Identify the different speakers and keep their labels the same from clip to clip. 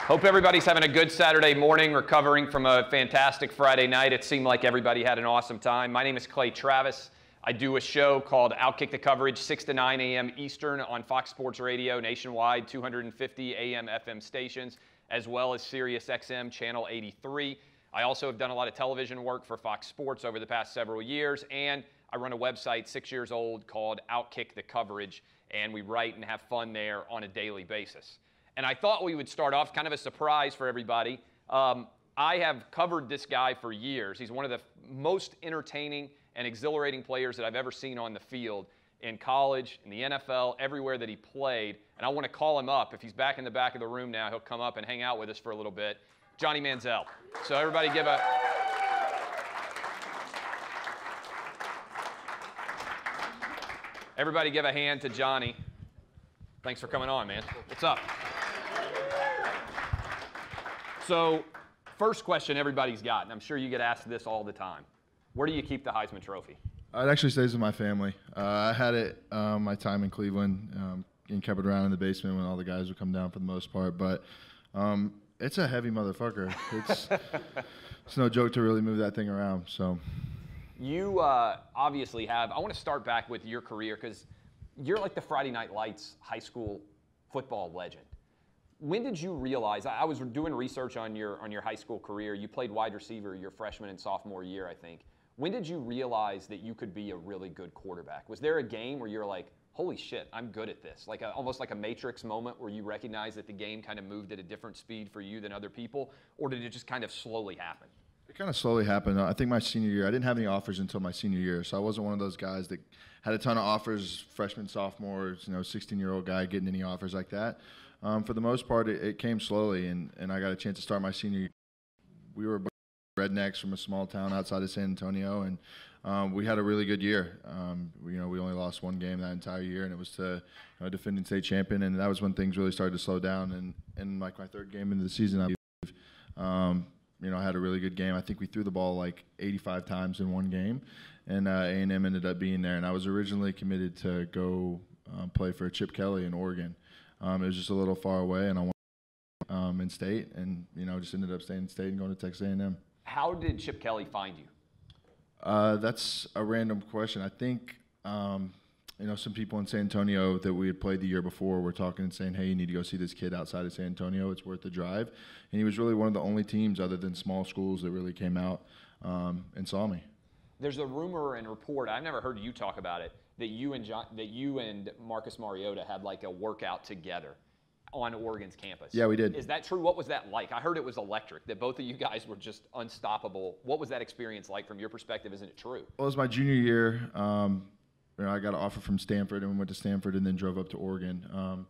Speaker 1: Hope everybody's having a good Saturday morning, recovering from a fantastic Friday night. It seemed like everybody had an awesome time. My name is Clay Travis. I do a show called Outkick the Coverage, 6 to 9 a.m. Eastern on Fox Sports Radio, nationwide, 250 AM FM stations, as well as Sirius XM Channel 83. I also have done a lot of television work for Fox Sports over the past several years, and I run a website 6 years old called Outkick the Coverage, and we write and have fun there on a daily basis. And I thought we would start off kind of a surprise for everybody. I have covered this guy for years. He's one of the most entertaining and exhilarating players that I've ever seen on the field in college, in the NFL, everywhere that he played. And I want to call him up. If he's back in the back of the room now, he'll come up and hang out with us for a little bit. Johnny Manziel. So everybody give a... Everybody give a hand to Johnny. Thanks for coming on, man. What's up? So, first question everybody's got, and I'm sure you get asked this all the time. Where do you keep the Heisman Trophy?
Speaker 2: It actually stays with my family. I had it my time in Cleveland and kept it around in the basement when all the guys would come down for the most part. But it's a heavy motherfucker. It's no joke to really move that thing around. So,
Speaker 1: you obviously have. I want to start back with your career because you're like the Friday Night Lights high school football legend. When did you realize? I was doing research on your high school career. You played wide receiver your freshman and sophomore year, I think. When did you realize that you could be a really good quarterback? Was there a game where you're like, holy shit, I'm good at this? Like almost like a Matrix moment where you recognize that the game kind of moved at a different speed for you than other people? Or did it just kind of slowly happen?
Speaker 2: It kind of slowly happened. I think my senior year, I didn't have any offers until my senior year, so I wasn't one of those guys that had a ton of offers, freshman, sophomore, 16-year-old guy getting any offers like that. For the most part, it came slowly, and I got a chance to start my senior year. We were rednecks from a small town outside of San Antonio, and we had a really good year. We only lost one game that entire year, and it was to defending state champion, and that was when things really started to slow down. And like my third game into the season, I had a really good game. I think we threw the ball like 85 times in one game, and A&M ended up being there. And I was originally committed to go play for Chip Kelly in Oregon. It was just a little far away, and I went in state, and just ended up staying in state and going to Texas A&M.
Speaker 1: How did Chip Kelly find you?
Speaker 2: That's a random question. I think some people in San Antonio that we had played the year before were talking and saying, hey, you need to go see this kid outside of San Antonio. It's worth the drive. And he was really one of the only teams other than small schools that really came out and saw me. There's
Speaker 1: a rumor and report, I've never heard you talk about it, that you and Marcus Mariota had like a workout together on Oregon's campus.
Speaker 2: Yeah, we did.
Speaker 1: Is that true? What was that like? I heard it was electric, that both of you guys were just unstoppable. What was that experience like from your perspective? Isn't it true?
Speaker 2: Well, it was my junior year. I got an offer from Stanford, and we went to Stanford and then drove up to Oregon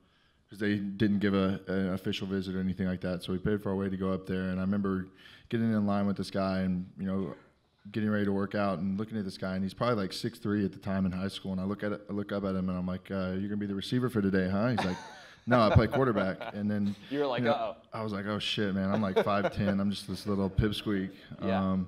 Speaker 2: because they didn't give an official visit or anything like that. So we paid for our way to go up there, and I remember getting in line with this guy and, getting ready to work out and looking at this guy, and he's probably like 6'3" at the time in high school. And I look up at him, and I'm like, "You're gonna be the receiver for today, huh?" He's like, "No, I play quarterback." And then
Speaker 1: you're like, "Uh-oh."
Speaker 2: I was like, "Oh shit, man! I'm like 5'10". I'm just this little pipsqueak."
Speaker 1: Yeah.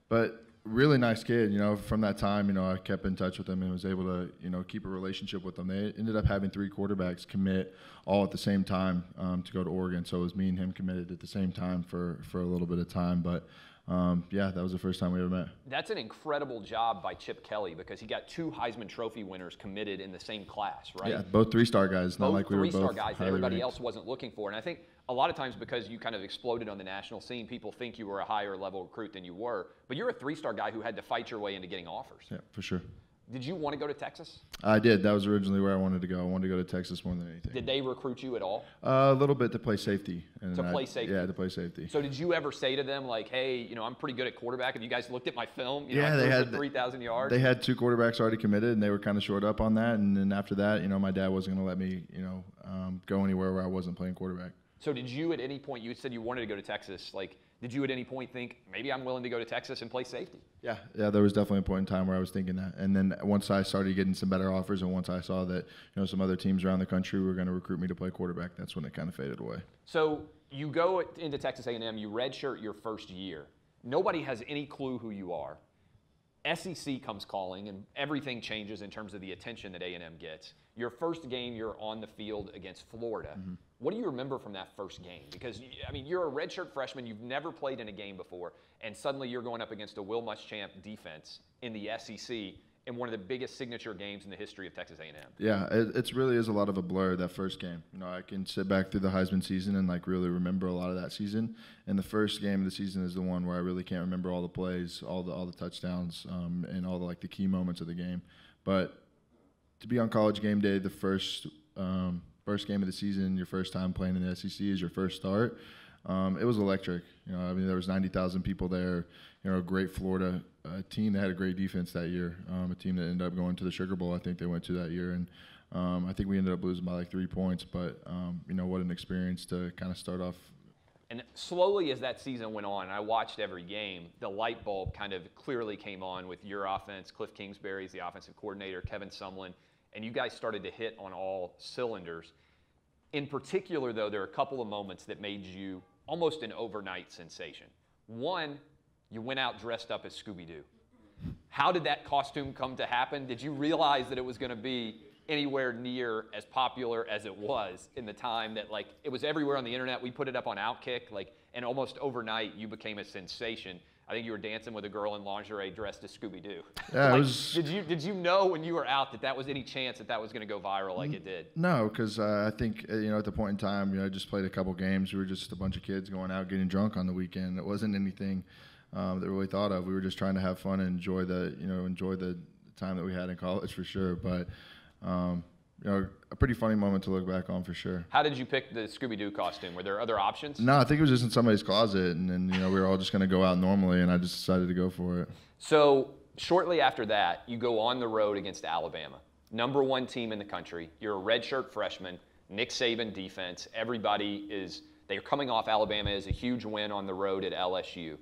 Speaker 2: But really nice kid. From that time, I kept in touch with him and was able to, keep a relationship with him. They ended up having 3 quarterbacks commit all at the same time to go to Oregon. So it was me and him committed at the same time for a little bit of time, but. That was the first time we ever met.
Speaker 1: That's an incredible job by Chip Kelly because he got 2 Heisman Trophy winners committed in the same class, right?
Speaker 2: Yeah, both 3-star guys. Not like we were both
Speaker 1: 3-star guys that everybody
Speaker 2: ranked.
Speaker 1: else wasn't looking for. And I think a lot of times because you kind of exploded on the national scene, people think you were a higher level recruit than you were. But you're a 3-star guy who had to fight your way into getting offers.
Speaker 2: Yeah, for sure.
Speaker 1: Did you want to go to Texas?
Speaker 2: I did. That was originally where I wanted to go. I wanted to go to Texas more than anything.
Speaker 1: Did they recruit you at all?
Speaker 2: A little bit to play safety.
Speaker 1: To play safety?
Speaker 2: Yeah, to play safety.
Speaker 1: So did you ever say to them, like, hey, I'm pretty good at quarterback. Have you guys looked at my film?
Speaker 2: Yeah, they had
Speaker 1: 3,000 yards.
Speaker 2: They had 2 quarterbacks already committed, and they were kind of short up on that. And then after that, my dad wasn't going to let me, go anywhere where I wasn't playing quarterback.
Speaker 1: So did you at any point, you said you wanted to go to Texas, like, did you at any point think, maybe I'm willing to go to Texas and play safety?
Speaker 2: Yeah, there was definitely a point in time where I was thinking that. And then once I started getting some better offers and once I saw that, some other teams around the country were going to recruit me to play quarterback, that's when it kind of faded away.
Speaker 1: So you go into Texas A&M, you redshirt your first year. Nobody has any clue who you are. SEC comes calling, and everything changes in terms of the attention that A&M gets. Your first game, you're on the field against Florida. What do you remember from that first game? Because, I mean, you're a redshirt freshman. You've never played in a game before, and suddenly you're going up against a Will Muschamp defense in the SEC in one of the biggest signature games in the history of Texas A&M.
Speaker 2: Yeah, it really is a lot of a blur, that first game. You know, I can sit back through the Heisman season and, like, really remember a lot of that season. And the first game of the season is the one where I really can't remember all the plays, all the touchdowns, and all the, like, the key moments of the game. But to be on College game day, the first game of the season, your first time playing in the SEC is your first start. It was electric. You know, I mean, there was 90,000 people there. You know, a great Florida team that had a great defense that year. A team that ended up going to the Sugar Bowl, I think they went to that year, and I think we ended up losing by like 3 points. But you know, what an experience to kind of start off.
Speaker 1: And slowly as that season went on, I watched every game, the light bulb kind of clearly came on with your offense. Cliff Kingsbury's the offensive coordinator, Kevin Sumlin, and you guys started to hit on all cylinders. In particular, though, there are a couple of moments that made you almost an overnight sensation. One, you went out dressed up as Scooby-Doo. How did that costume come to happen? Did you realize that it was going to be anywhere near as popular as it was in the time that, like, it was everywhere on the internet? We put it up on Outkick, like, and almost overnight you became a sensation. I think you were dancing with a girl in lingerie dressed as Scooby-Doo.
Speaker 2: Yeah,
Speaker 1: like, did you know when you were out that was any chance that was going to go viral like it did?
Speaker 2: No, because I think, you know, at the point in time, you know, I just played a couple games. We were just a bunch of kids going out getting drunk on the weekend. It wasn't anything that we really thought of. We were just trying to have fun and enjoy the time that we had in college for sure. But you know, a pretty funny moment to look back on for sure.
Speaker 1: How did you pick the Scooby-Doo costume? Were there other options?
Speaker 2: No, I think it was just in somebody's closet, and then, you know, we were all just going to go out normally, and I just decided to go for it.
Speaker 1: So shortly after that, you go on the road against Alabama, #1 team in the country. You're a redshirt freshman, Nick Saban defense. They're coming off Alabama as a huge win on the road at LSU.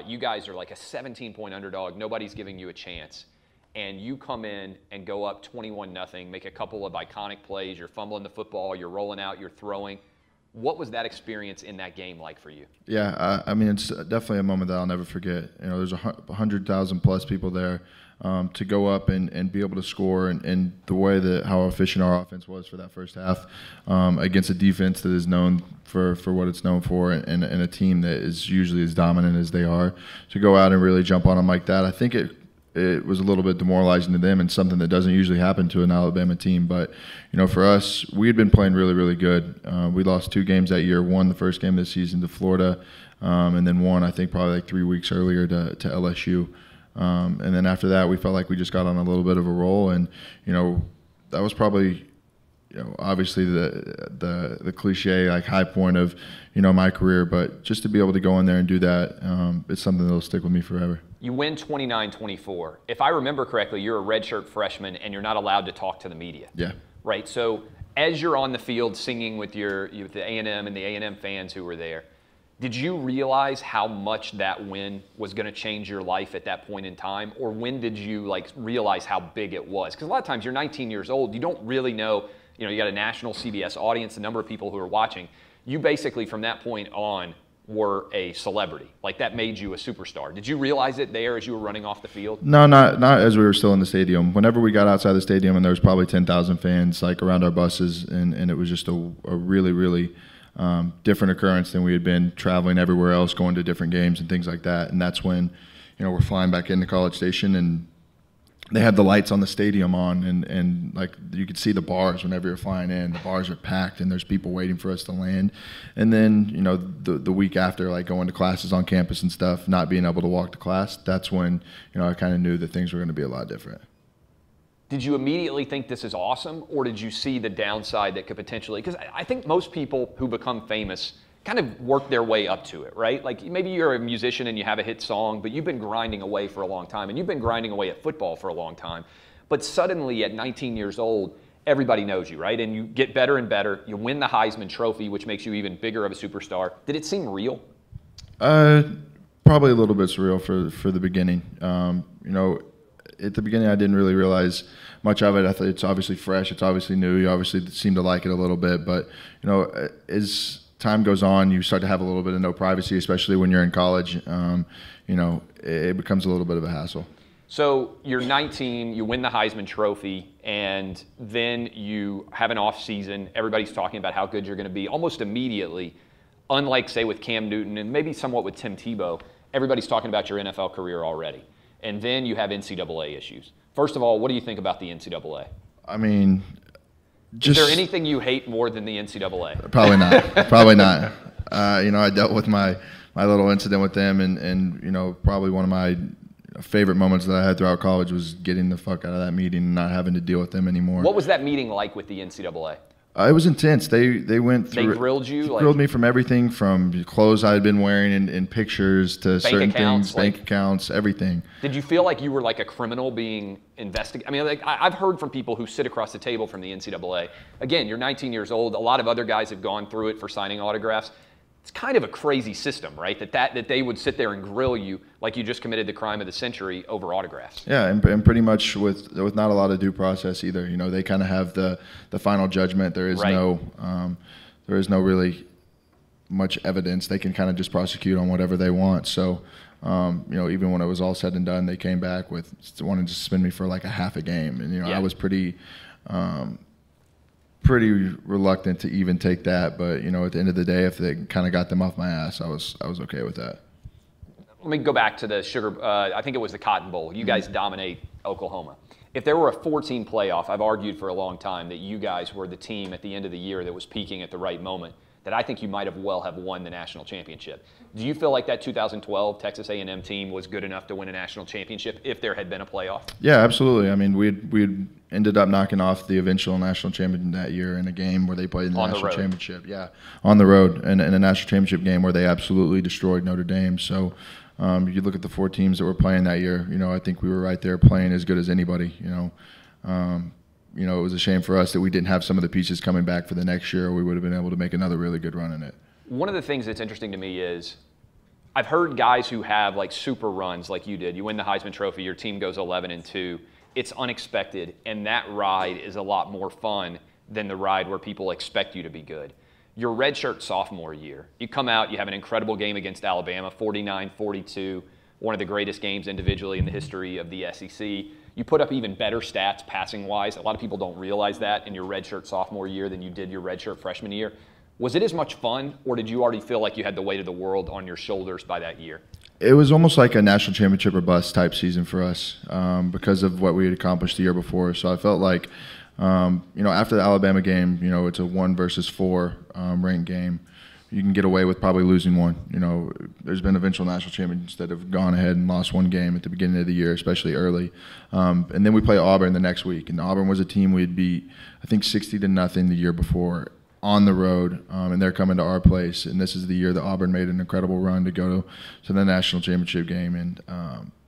Speaker 1: You guys are like a 17-point underdog. Nobody's giving you a chance. And you come in and go up 21-0, make a couple of iconic plays. You're fumbling the football, you're rolling out, you're throwing. What was that experience in that game like for you?
Speaker 2: Yeah, I mean, it's definitely a moment that I'll never forget. You know, there's 100,000 plus people there to go up and be able to score, and the way that how efficient our offense was for that first half against a defense that is known for what it's known for, and a team that is usually as dominant as they are. To go out and really jump on them like that, I think it was a little bit demoralizing to them, and something that doesn't usually happen to an Alabama team. But, you know, for us, we had been playing really, really good. We lost 2 games that year, won the first game of the season to Florida, and then won, I think, probably like 3 weeks earlier to LSU. And then after that, we felt like we just got on a little bit of a roll, and, you know, that was probably, you know, obviously the cliche, like, high point of, you know, my career. But just to be able to go in there and do that, it's something that'll stick with me forever.
Speaker 1: You win 29-24. If I remember correctly, you're a redshirt freshman and you're not allowed to talk to the media.
Speaker 2: Yeah.
Speaker 1: Right. So as you're on the field singing with the A&M and the A&M fans who were there, did you realize how much that win was going to change your life at that point in time? Or when did you, like, realize how big it was? Because a lot of times you're 19 years old, you don't really know, you know, you got a national CBS audience, the number of people who are watching. You basically, from that point on, were a celebrity. Like, that made you a superstar. Did you realize it there as you were running off the field?
Speaker 2: No, not as we were still in the stadium. Whenever we got outside the stadium, and there was probably 10,000 fans, like, around our buses, and it was just a really, really different occurrence than we had been traveling everywhere else, going to different games and things like that. And that's when, you know, we're flying back into College Station, and they had the lights on the stadium on, and like, you could see the bars whenever you're flying in. The bars are packed, and there's people waiting for us to land. And then, you know, the week after, like, going to classes on campus and stuff, not being able to walk to class, that's when, you know, I kind of knew that things were going to be a lot different.
Speaker 1: Did you immediately think this is awesome, or did you see the downside that could potentially – because I think most people who become famous kind of work their way up to it, right? Like, maybe you're a musician and you have a hit song, but you've been grinding away for a long time, and you've been grinding away at football for a long time. But suddenly at 19 years old, everybody knows you, right? And you get better and better. You win the Heisman Trophy, which makes you even bigger of a superstar. Did it seem real?
Speaker 2: Probably a little bit surreal for the beginning. You know, at the beginning, I didn't really realize much of it. I thought it's obviously fresh. It's obviously new. You obviously seem to like it a little bit. But, you know, as time goes on, you start to have a little bit of no privacy, especially when you're in college. You know, it becomes a little bit of a hassle.
Speaker 1: So you're 19, you win the Heisman Trophy, and then you have an off season. Everybody's talking about how good you're going to be almost immediately. Unlike, say, with Cam Newton and maybe somewhat with Tim Tebow, everybody's talking about your NFL career already. And then you have NCAA issues. First of all, what do you think about the NCAA?
Speaker 2: I mean,
Speaker 1: is there anything you hate more than the NCAA?
Speaker 2: Probably not. Probably not. I dealt with my little incident with them, and probably one of my favorite moments that I had throughout college was getting the fuck out of that meeting and not having to deal with them anymore.
Speaker 1: What was that meeting like with the NCAA?
Speaker 2: It was intense. They went through.
Speaker 1: They grilled you.
Speaker 2: Grilled me from everything from clothes I had been wearing in pictures to certain
Speaker 1: accounts,
Speaker 2: things, bank accounts, everything.
Speaker 1: Did you feel like you were like a criminal being investigated? I mean, I've heard from people who sit across the table from the NCAA. Again, you're 19 years old. A lot of other guys have gone through it for signing autographs. It's kind of a crazy system, right? That they would sit there and grill you like you just committed the crime of the century over autographs.
Speaker 2: Yeah, and pretty much with not a lot of due process either. They kind of have the final judgment. There is no really much evidence. They can kind of just prosecute on whatever they want. So, even when it was all said and done, they came back with wanting to suspend me for like a half a game, and I was pretty reluctant to even take that, but at the end of the day, if they kind of got them off my ass, I was okay with that.
Speaker 1: Let me go back to the I think it was the Cotton Bowl. You guys dominate Oklahoma. If there were a 14 playoff, I've argued for a long time that you guys were the team at the end of the year that was peaking at the right moment, that I think you might have won the national championship. Do you feel like that 2012 Texas A&M team was good enough to win a national championship if there had been a playoff?
Speaker 2: Yeah, absolutely. I mean, we'd ended up knocking off the eventual national champion that year in a game where they played in the national championship. Yeah, on the road in a national championship game where they absolutely destroyed Notre Dame. So you look at the 4 teams that were playing that year, I think we were right there playing as good as anybody, it was a shame for us that we didn't have some of the pieces coming back for the next year. We would have been able to make another really good run in it.
Speaker 1: One of the things that's interesting to me is I've heard guys who have like super runs like you did. You win the Heisman Trophy, your team goes 11-2. It's unexpected, and that ride is a lot more fun than the ride where people expect you to be good. Your redshirt sophomore year, you come out, you have an incredible game against Alabama, 49-42, one of the greatest games individually in the history of the SEC. You put up even better stats passing-wise. A lot of people don't realize that in your redshirt sophomore year than you did your redshirt freshman year. Was it as much fun, or did you already feel like you had the weight of the world on your shoulders by that year?
Speaker 2: It was almost like a national championship or bust type season for us because of what we had accomplished the year before. So I felt like, after the Alabama game, it's a 1 versus 4 ranked game. You can get away with probably losing one. There's been eventual national champions that have gone ahead and lost one game at the beginning of the year, especially early. And then we play Auburn the next week. And Auburn was a team we had beat, I think, 60-0 the year before on the road, and they're coming to our place. And this is the year that Auburn made an incredible run to go to the national championship game. And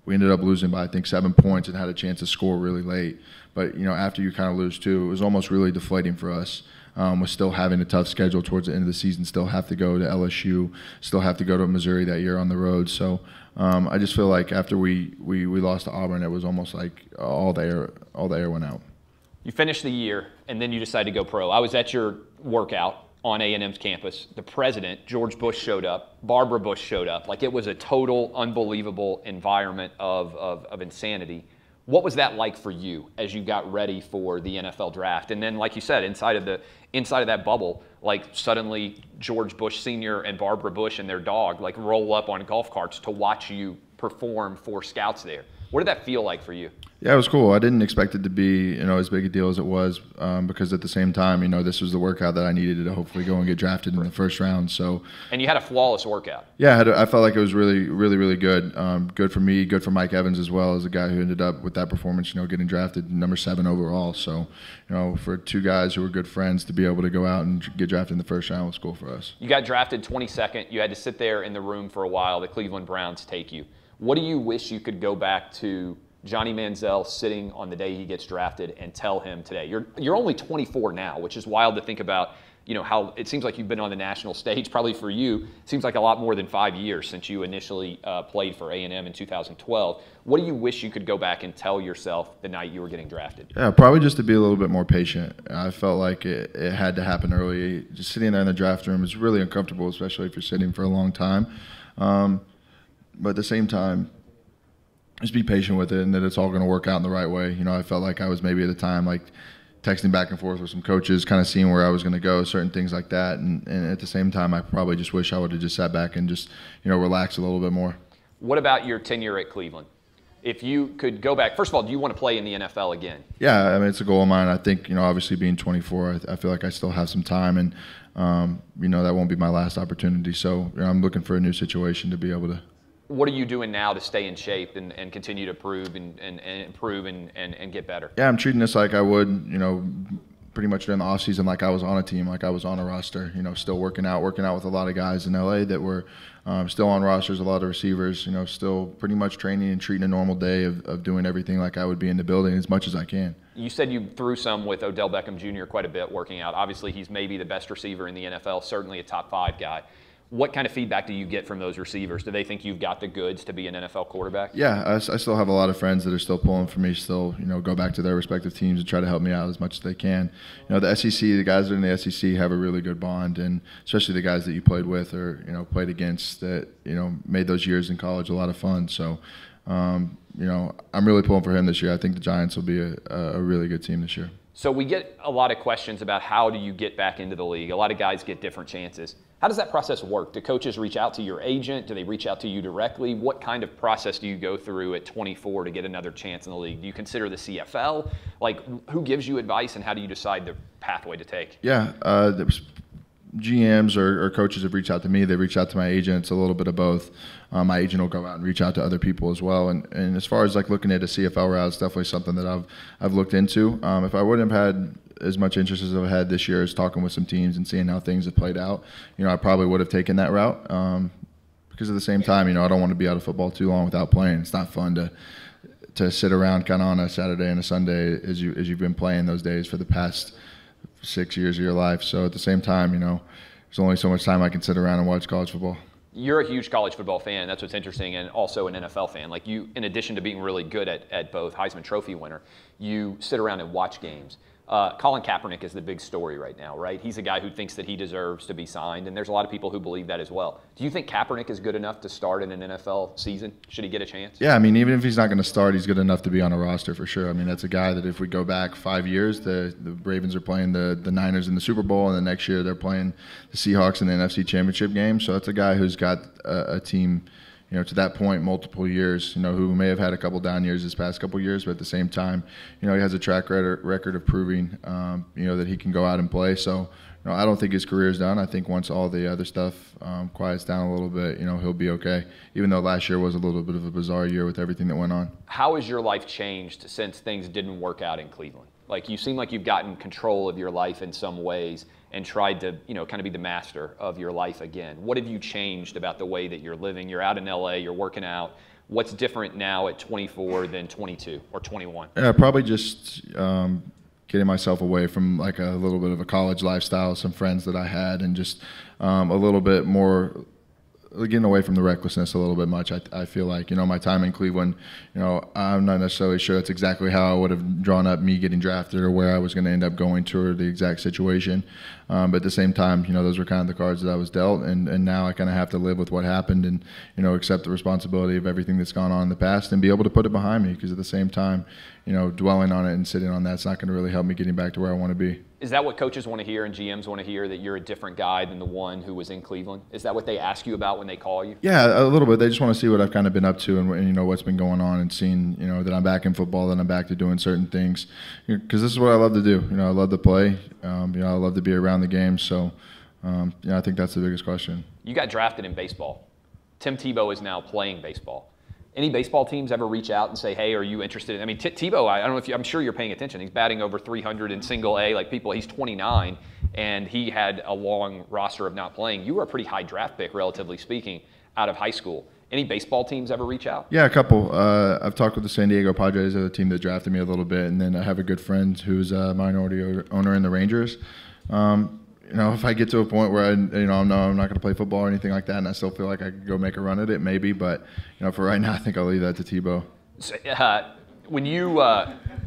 Speaker 2: we ended up losing by, I think, 7 points and had a chance to score really late. But, after you kind of lose two, it was almost really deflating for us. With still having a tough schedule towards the end of the season, still have to go to LSU, still have to go to Missouri that year on the road. So I just feel like after we lost to Auburn, it was almost like all the air went out.
Speaker 1: You finished the year, and then you decided to go pro. I was at your workout on A&M's campus. The president, George Bush, showed up. Barbara Bush showed up. Like, it was a total unbelievable environment of insanity. What was that like for you as you got ready for the NFL draft? And then, like you said, inside of that bubble, like suddenly George Bush Sr. and Barbara Bush and their dog like roll up on golf carts to watch you perform for scouts there. What did that feel like for you?
Speaker 2: Yeah, it was cool. I didn't expect it to be, as big a deal as it was, because at the same time, this was the workout that I needed to hopefully go and get drafted in the first round. So. And
Speaker 1: you had a flawless workout.
Speaker 2: Yeah, I felt like it was really, really, really good. Good for me, good for Mike Evans as well, as a guy who ended up with that performance, getting drafted number 7 overall. So, for 2 guys who were good friends to be able to go out and get drafted in the first round was cool for us.
Speaker 1: You got drafted 22nd. You had to sit there in the room for a while. The Cleveland Browns take you. What do you wish you could go back to Johnny Manziel sitting on the day he gets drafted and tell him today? You're only 24 now, which is wild to think about, how it seems like you've been on the national stage. Probably for you, it seems like a lot more than 5 years since you initially played for A&M in 2012. What do you wish you could go back and tell yourself the night you were getting drafted?
Speaker 2: Yeah, probably just to be a little bit more patient. I felt like it had to happen early. Just sitting there in the draft room is really uncomfortable, especially if you're sitting for a long time. But at the same time, just be patient with it and that it's all going to work out in the right way. I felt like I was maybe at the time like texting back and forth with some coaches, kind of seeing where I was going to go, certain things like that. And at the same time, I probably just wish I would have just sat back and just, relax a little bit more.
Speaker 1: What about your tenure at Cleveland? If you could go back, first of all, do you want to play in the NFL again?
Speaker 2: Yeah, I mean, it's a goal of mine. I think, obviously being 24, I feel like I still have some time, and, that won't be my last opportunity. So I'm looking for a new situation to be able to.
Speaker 1: What are you doing now to stay in shape and continue to improve and improve and get better?
Speaker 2: Yeah, I'm treating this like I would, pretty much during the offseason, like I was on a team, like I was on a roster, still working out with a lot of guys in LA that were still on rosters, a lot of receivers, still pretty much training and treating a normal day of doing everything like I would be in the building as much as I can.
Speaker 1: You said you threw some with Odell Beckham Jr. quite a bit working out. Obviously, he's maybe the best receiver in the NFL, certainly a top 5 guy. What kind of feedback do you get from those receivers? Do they think you've got the goods to be an NFL quarterback?
Speaker 2: Yeah, I still have a lot of friends that are still pulling for me, still, go back to their respective teams and try to help me out as much as they can. The SEC, the guys that are in the SEC have a really good bond, and especially the guys that you played with or, played against that, made those years in college a lot of fun. So, I'm really pulling for him this year. I think the Giants will be a really good team this year.
Speaker 1: So we get a lot of questions about how do you get back into the league. A lot of guys get different chances. How does that process work? Do coaches reach out to your agent? Do they reach out to you directly? What kind of process do you go through at 24 to get another chance in the league? Do you consider the CFL? Like, who gives you advice, and how do you decide the pathway to take?
Speaker 2: Yeah, GMs or coaches have reached out to me. They reach out to my agents, a little bit of both. My agent will go out and reach out to other people as well. And as far as like looking at a CFL route, it's definitely something that I've looked into. If I wouldn't have had as much interest as I've had this year as talking with some teams and seeing how things have played out, I probably would have taken that route. Because at the same time, I don't want to be out of football too long without playing. It's not fun to sit around kind of on a Saturday and a Sunday as you've been playing those days for the past 6 years of your life. So at the same time, there's only so much time I can sit around and watch college football.
Speaker 1: You're a huge college football fan. That's what's interesting, and also an NFL fan. Like you, in addition to being really good at both, Heisman Trophy winner, you sit around and watch games. Colin Kaepernick is the big story right now, right? He's a guy who thinks that he deserves to be signed, and there's a lot of people who believe that as well. Do you think Kaepernick is good enough to start in an NFL season? Should he get a chance?
Speaker 2: Yeah, I mean, even if he's not going to start, he's good enough to be on a roster for sure. I mean, that's a guy that if we go back 5 years, the Ravens are playing the Niners in the Super Bowl, and the next year they're playing the Seahawks in the NFC Championship game. So that's a guy who's got a team, to that point, multiple years, who may have had a couple down years this past couple years, but at the same time, he has a track record of proving, that he can go out and play. So, I don't think his career is done. I think once all the other stuff quiets down a little bit, he'll be okay, even though last year was a little bit of a bizarre year with everything that went on.
Speaker 1: How has your life changed since things didn't work out in Cleveland? Like, you seem like you've gotten control of your life in some ways and tried to, kind of be the master of your life again. What have you changed about the way that you're living? You're out in LA, you're working out. What's different now at 24 than 22 or 21?
Speaker 2: Yeah, probably just getting myself away from like a little bit of a college lifestyle, some friends that I had, and just a little bit more getting away from the recklessness a little bit much. I feel like, my time in Cleveland, I'm not necessarily sure that's exactly how I would have drawn up me getting drafted or where I was going to end up going to or the exact situation. But at the same time, those were kind of the cards that I was dealt, and now I kind of have to live with what happened and, accept the responsibility of everything that's gone on in the past and be able to put it behind me, because at the same time, dwelling on it and sitting on that's not going to really help me getting back to where I want to be.
Speaker 1: Is that what coaches want to hear and GMs want to hear, that you're a different guy than the one who was in Cleveland? Is that what they ask you about when they call you?
Speaker 2: Yeah, a little bit. They just want to see what I've kind of been up to and what's been going on, and seeing, that I'm back in football, that I'm back to doing certain things. Because this is what I love to do. I love to play. I love to be around the game. So, I think that's the biggest question. You
Speaker 1: got drafted in baseball. Tim Tebow is now playing baseball. Any baseball teams ever reach out and say, hey, are you interested in, Tebow, I don't know if I'm sure you're paying attention. He's batting over 300 in single A, he's 29, and he had a long roster of not playing. You were a pretty high draft pick, relatively speaking, out of high school. Any baseball teams ever reach out? Yeah, a couple. I've talked with the San Diego Padres, the team that drafted me a little bit, and then I have a good friend who's a minority owner in the Rangers. If I get to a point where I'm not going to play football or anything like that, and I still feel like I could go make a run at it, maybe. But for right now, I think I'll leave that to Tebow. So, when you,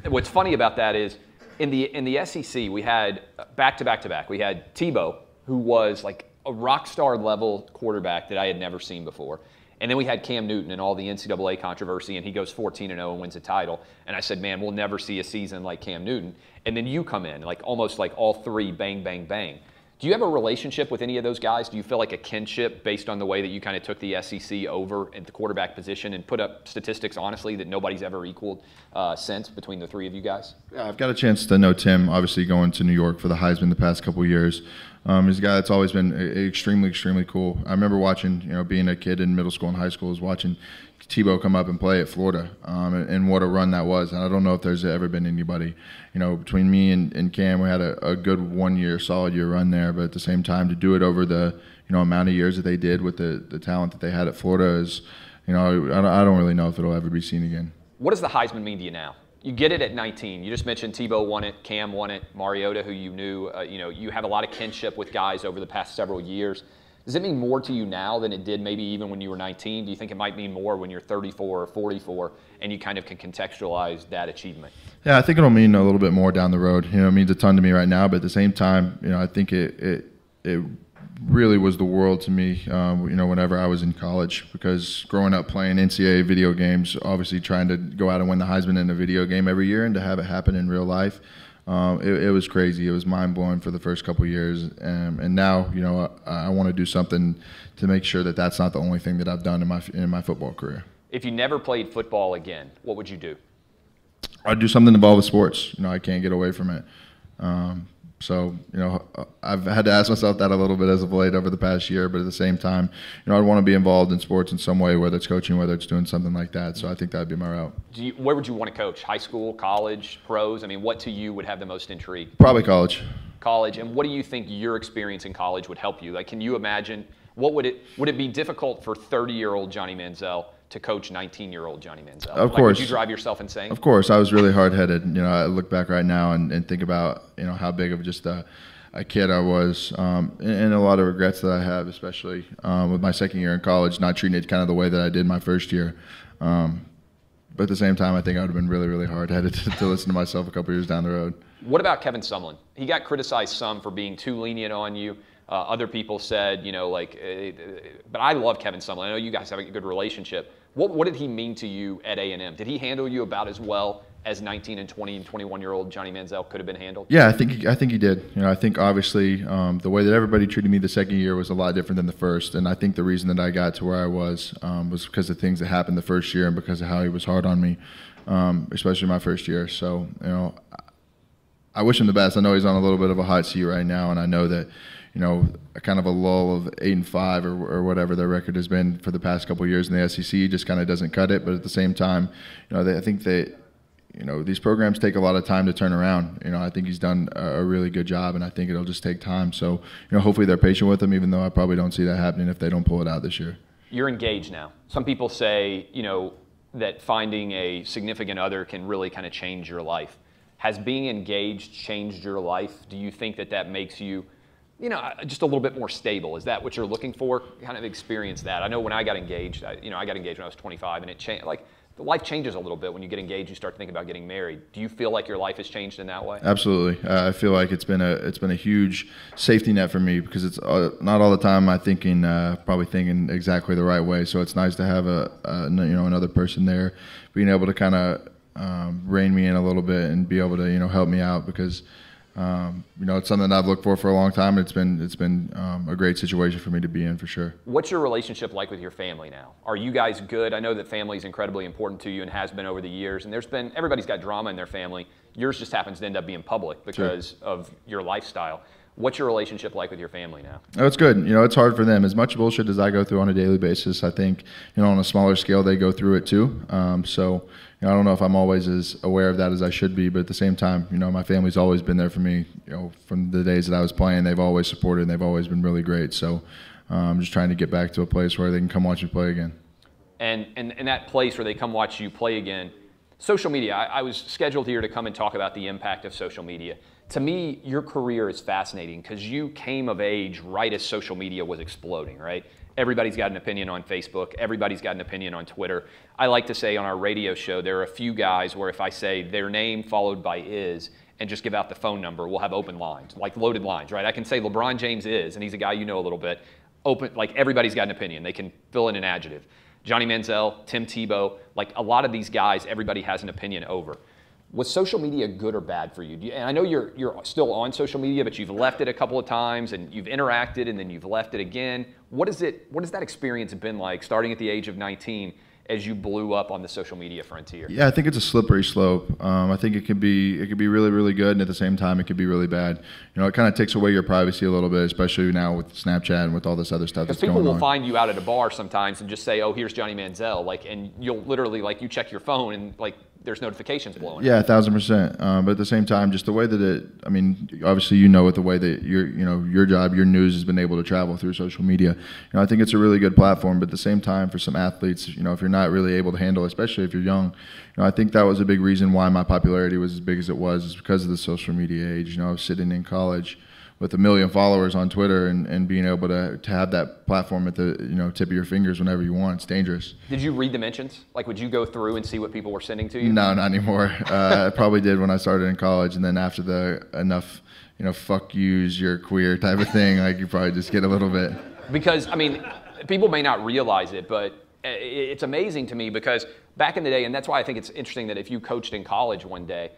Speaker 1: what's funny about that is, in the SEC, we had back-to-back-to-back. We had Tebow, who was like a rock star level quarterback that I had never seen before, And then we had Cam Newton and all the NCAA controversy, and he goes 14-0 and wins a title. And I said, man, we'll never see a season like Cam Newton. And then you come in, like almost like all three, bang, bang, bang. Do you have a relationship with any of those guys? Do you feel like a kinship based on the way that you kind of took the SEC over at the quarterback position and put up statistics, honestly, that nobody's ever equaled since between the three of you guys?
Speaker 2: Yeah, I've got a chance to know Tim, obviously going to New York for the Heisman the past couple of years. He's a guy that's always been extremely, extremely cool. I remember watching, being a kid in middle school and high school, was watching Tebow come up and play at Florida, and what a run that was. And I don't know if there's ever been anybody, between me and Cam, we had a good 1 year, solid year run there. But at the same time, to do it over the, amount of years that they did with the talent that they had at Florida is, I don't really know if it'll ever be seen again.
Speaker 1: What does the Heisman mean to you now? You get it at 19. You just mentioned Tebow won it, Cam won it, Mariota, who you knew, you have a lot of kinship with guys over the past several years. Does it mean more to you now than it did maybe even when you were 19? Do you think it might mean more when you're 34 or 44 and you kind of can contextualize that achievement?
Speaker 2: Yeah, I think it'll mean a little bit more down the road. It means a ton to me right now, but at the same time, I think it really was the world to me, whenever I was in college, because growing up playing NCAA video games, obviously trying to go out and win the Heisman in a video game every year, and to have it happen in real life, it was crazy. It was mind-blowing for the first couple of years, and now, I want to do something to make sure that that's not the only thing that I've done in my football career.
Speaker 1: If you never played football again, what would you do?
Speaker 2: I'd do something involved with sports. I can't get away from it. So, I've had to ask myself that a little bit as of late over the past year, but at the same time, I'd want to be involved in sports in some way, whether it's coaching, whether it's doing something like that. So I think that'd be my route.
Speaker 1: Where would you want to coach? High school, college, pros? I mean, what to you would have the most intrigue?
Speaker 2: Probably college.
Speaker 1: College. And what do you think your experience in college would help you? Like, can you imagine, would it be difficult for 30-year-old Johnny Manziel to coach 19-year-old Johnny Manziel?
Speaker 2: Of course.
Speaker 1: Would you drive yourself insane?
Speaker 2: Of course. I was really hard-headed. I look back right now and think about, how big of just a kid I was, and a lot of regrets that I have, especially with my second year in college, not treating it kind of the way that I did my first year. But at the same time, I think I would have been really, really hard-headed to listen to myself a couple years down the road.
Speaker 1: What about Kevin Sumlin? He got criticized some for being too lenient on you. Other people said, but I love Kevin Sumlin. I know you guys have a good relationship. What did he mean to you at A&M? Did he handle you about as well as 19 and 20 and 21-year-old Johnny Manziel could have been handled?
Speaker 2: Yeah, I think he did. I think obviously the way that everybody treated me the second year was a lot different than the first, and I think the reason that I got to where I was because of things that happened the first year and because of how he was hard on me, especially my first year. So I wish him the best. I know he's on a little bit of a hot seat right now, and I know that a kind of a lull of 8-5 or whatever their record has been for the past couple of years in the SEC just kind of doesn't cut it. But at the same time, I think that these programs take a lot of time to turn around. I think he's done a really good job, and I think it'll just take time. So, hopefully they're patient with him, even though I probably don't see that happening if they don't pull it out this year.
Speaker 1: You're engaged now. Some people say, that finding a significant other can really kind of change your life. Has being engaged changed your life? Do you think that makes you, just a little bit more stable? Is that what you're looking for? Kind of experience that. I know when I got engaged, I got engaged when I was 25, and it changed. Like, the life changes a little bit when you get engaged. You start to think about getting married. Do you feel like your life has changed in that way?
Speaker 2: Absolutely. I feel like it's been a huge safety net for me, because it's not all the time probably thinking exactly the right way. So it's nice to have another person there, being able to kind of rein me in a little bit and be able to help me out, because it's something that I've looked for a long time. It's been a great situation for me to be in, for sure.
Speaker 1: What's your relationship like with your family now? Are you guys good? I know that family is incredibly important to you and has been over the years. And everybody's got drama in their family. Yours just happens to end up being public because of your lifestyle. What's your relationship like with your family now?
Speaker 2: Oh, it's good. It's hard for them. As much bullshit as I go through on a daily basis, I think, on a smaller scale, they go through it too. So, I don't know if I'm always as aware of that as I should be, but at the same time, my family's always been there for me. From the days that I was playing, they've always supported, and they've always been really great. So, I'm just trying to get back to a place where they can come watch me play again.
Speaker 1: And that place where they come watch you play again, social media. I was scheduled here to come and talk about the impact of social media. To me, your career is fascinating because you came of age right as social media was exploding, right? Everybody's got an opinion on Facebook. Everybody's got an opinion on Twitter. I like to say on our radio show, there are a few guys where if I say their name followed by is and just give out the phone number, we'll have open lines, like loaded lines, right? I can say LeBron James is, and he's a guy you know a little bit. Open, like everybody's got an opinion. They can fill in an adjective. Johnny Manziel, Tim Tebow, like a lot of these guys, everybody has an opinion over. Was social media good or bad for you? And I know you're still on social media, but you've left it a couple of times and you've interacted and then you've left it again. What has that experience been like starting at the age of 19 as you blew up on the social media frontier? Yeah,
Speaker 2: I think it's a slippery slope. I think it could be really, really good, and at the same time, it could be really bad. You know, it kind of takes away your privacy a little bit, especially now with Snapchat and with all this other stuff that's going on.
Speaker 1: Because people will find you out at a bar sometimes and just say, "Oh, here's Johnny Manziel," like, and you'll literally you check your phone and there's notifications blowing.
Speaker 2: Yeah, 1,000%. But at the same time, just the way that obviously with the way that your job, your news has been able to travel through social media. I think it's a really good platform. But at the same time, for some athletes, if you're not really able to handle, especially if you're young, I think that was a big reason why my popularity was as big as it was, is because of the social media age. I was sitting in college with 1 million followers on Twitter and being able to have that platform at the tip of your fingers whenever you want. It's dangerous.
Speaker 1: Did you read the mentions? Like, would you go through and see what people were sending to you?
Speaker 2: No, not anymore. I probably did when I started in college, and then after the enough fuck yous, you're queer type of thing, you probably just get a little bit.
Speaker 1: Because people may not realize it, but it's amazing to me because back in the day, and that's why I think it's interesting that if you coached in college one day,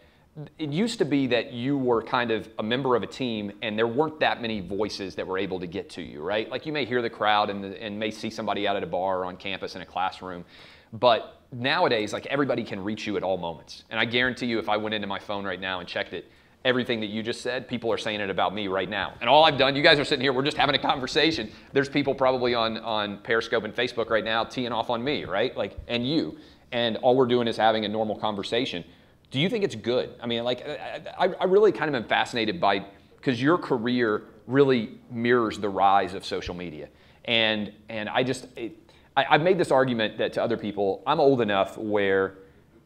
Speaker 1: it used to be that you were kind of a member of a team and there weren't that many voices that were able to get to you, right? Like, you may hear the crowd and may see somebody out at a bar or on campus in a classroom, but nowadays, everybody can reach you at all moments. And I guarantee you, if I went into my phone right now and checked it, everything that you just said, people are saying it about me right now. And all I've done, you guys are sitting here, we're just having a conversation. There's people probably on Periscope and Facebook right now teeing off on me, right? And you. And all we're doing is having a normal conversation. Do you think it's good? I really kind of am fascinated by, because your career really mirrors the rise of social media. And I've made this argument that to other people, I'm old enough where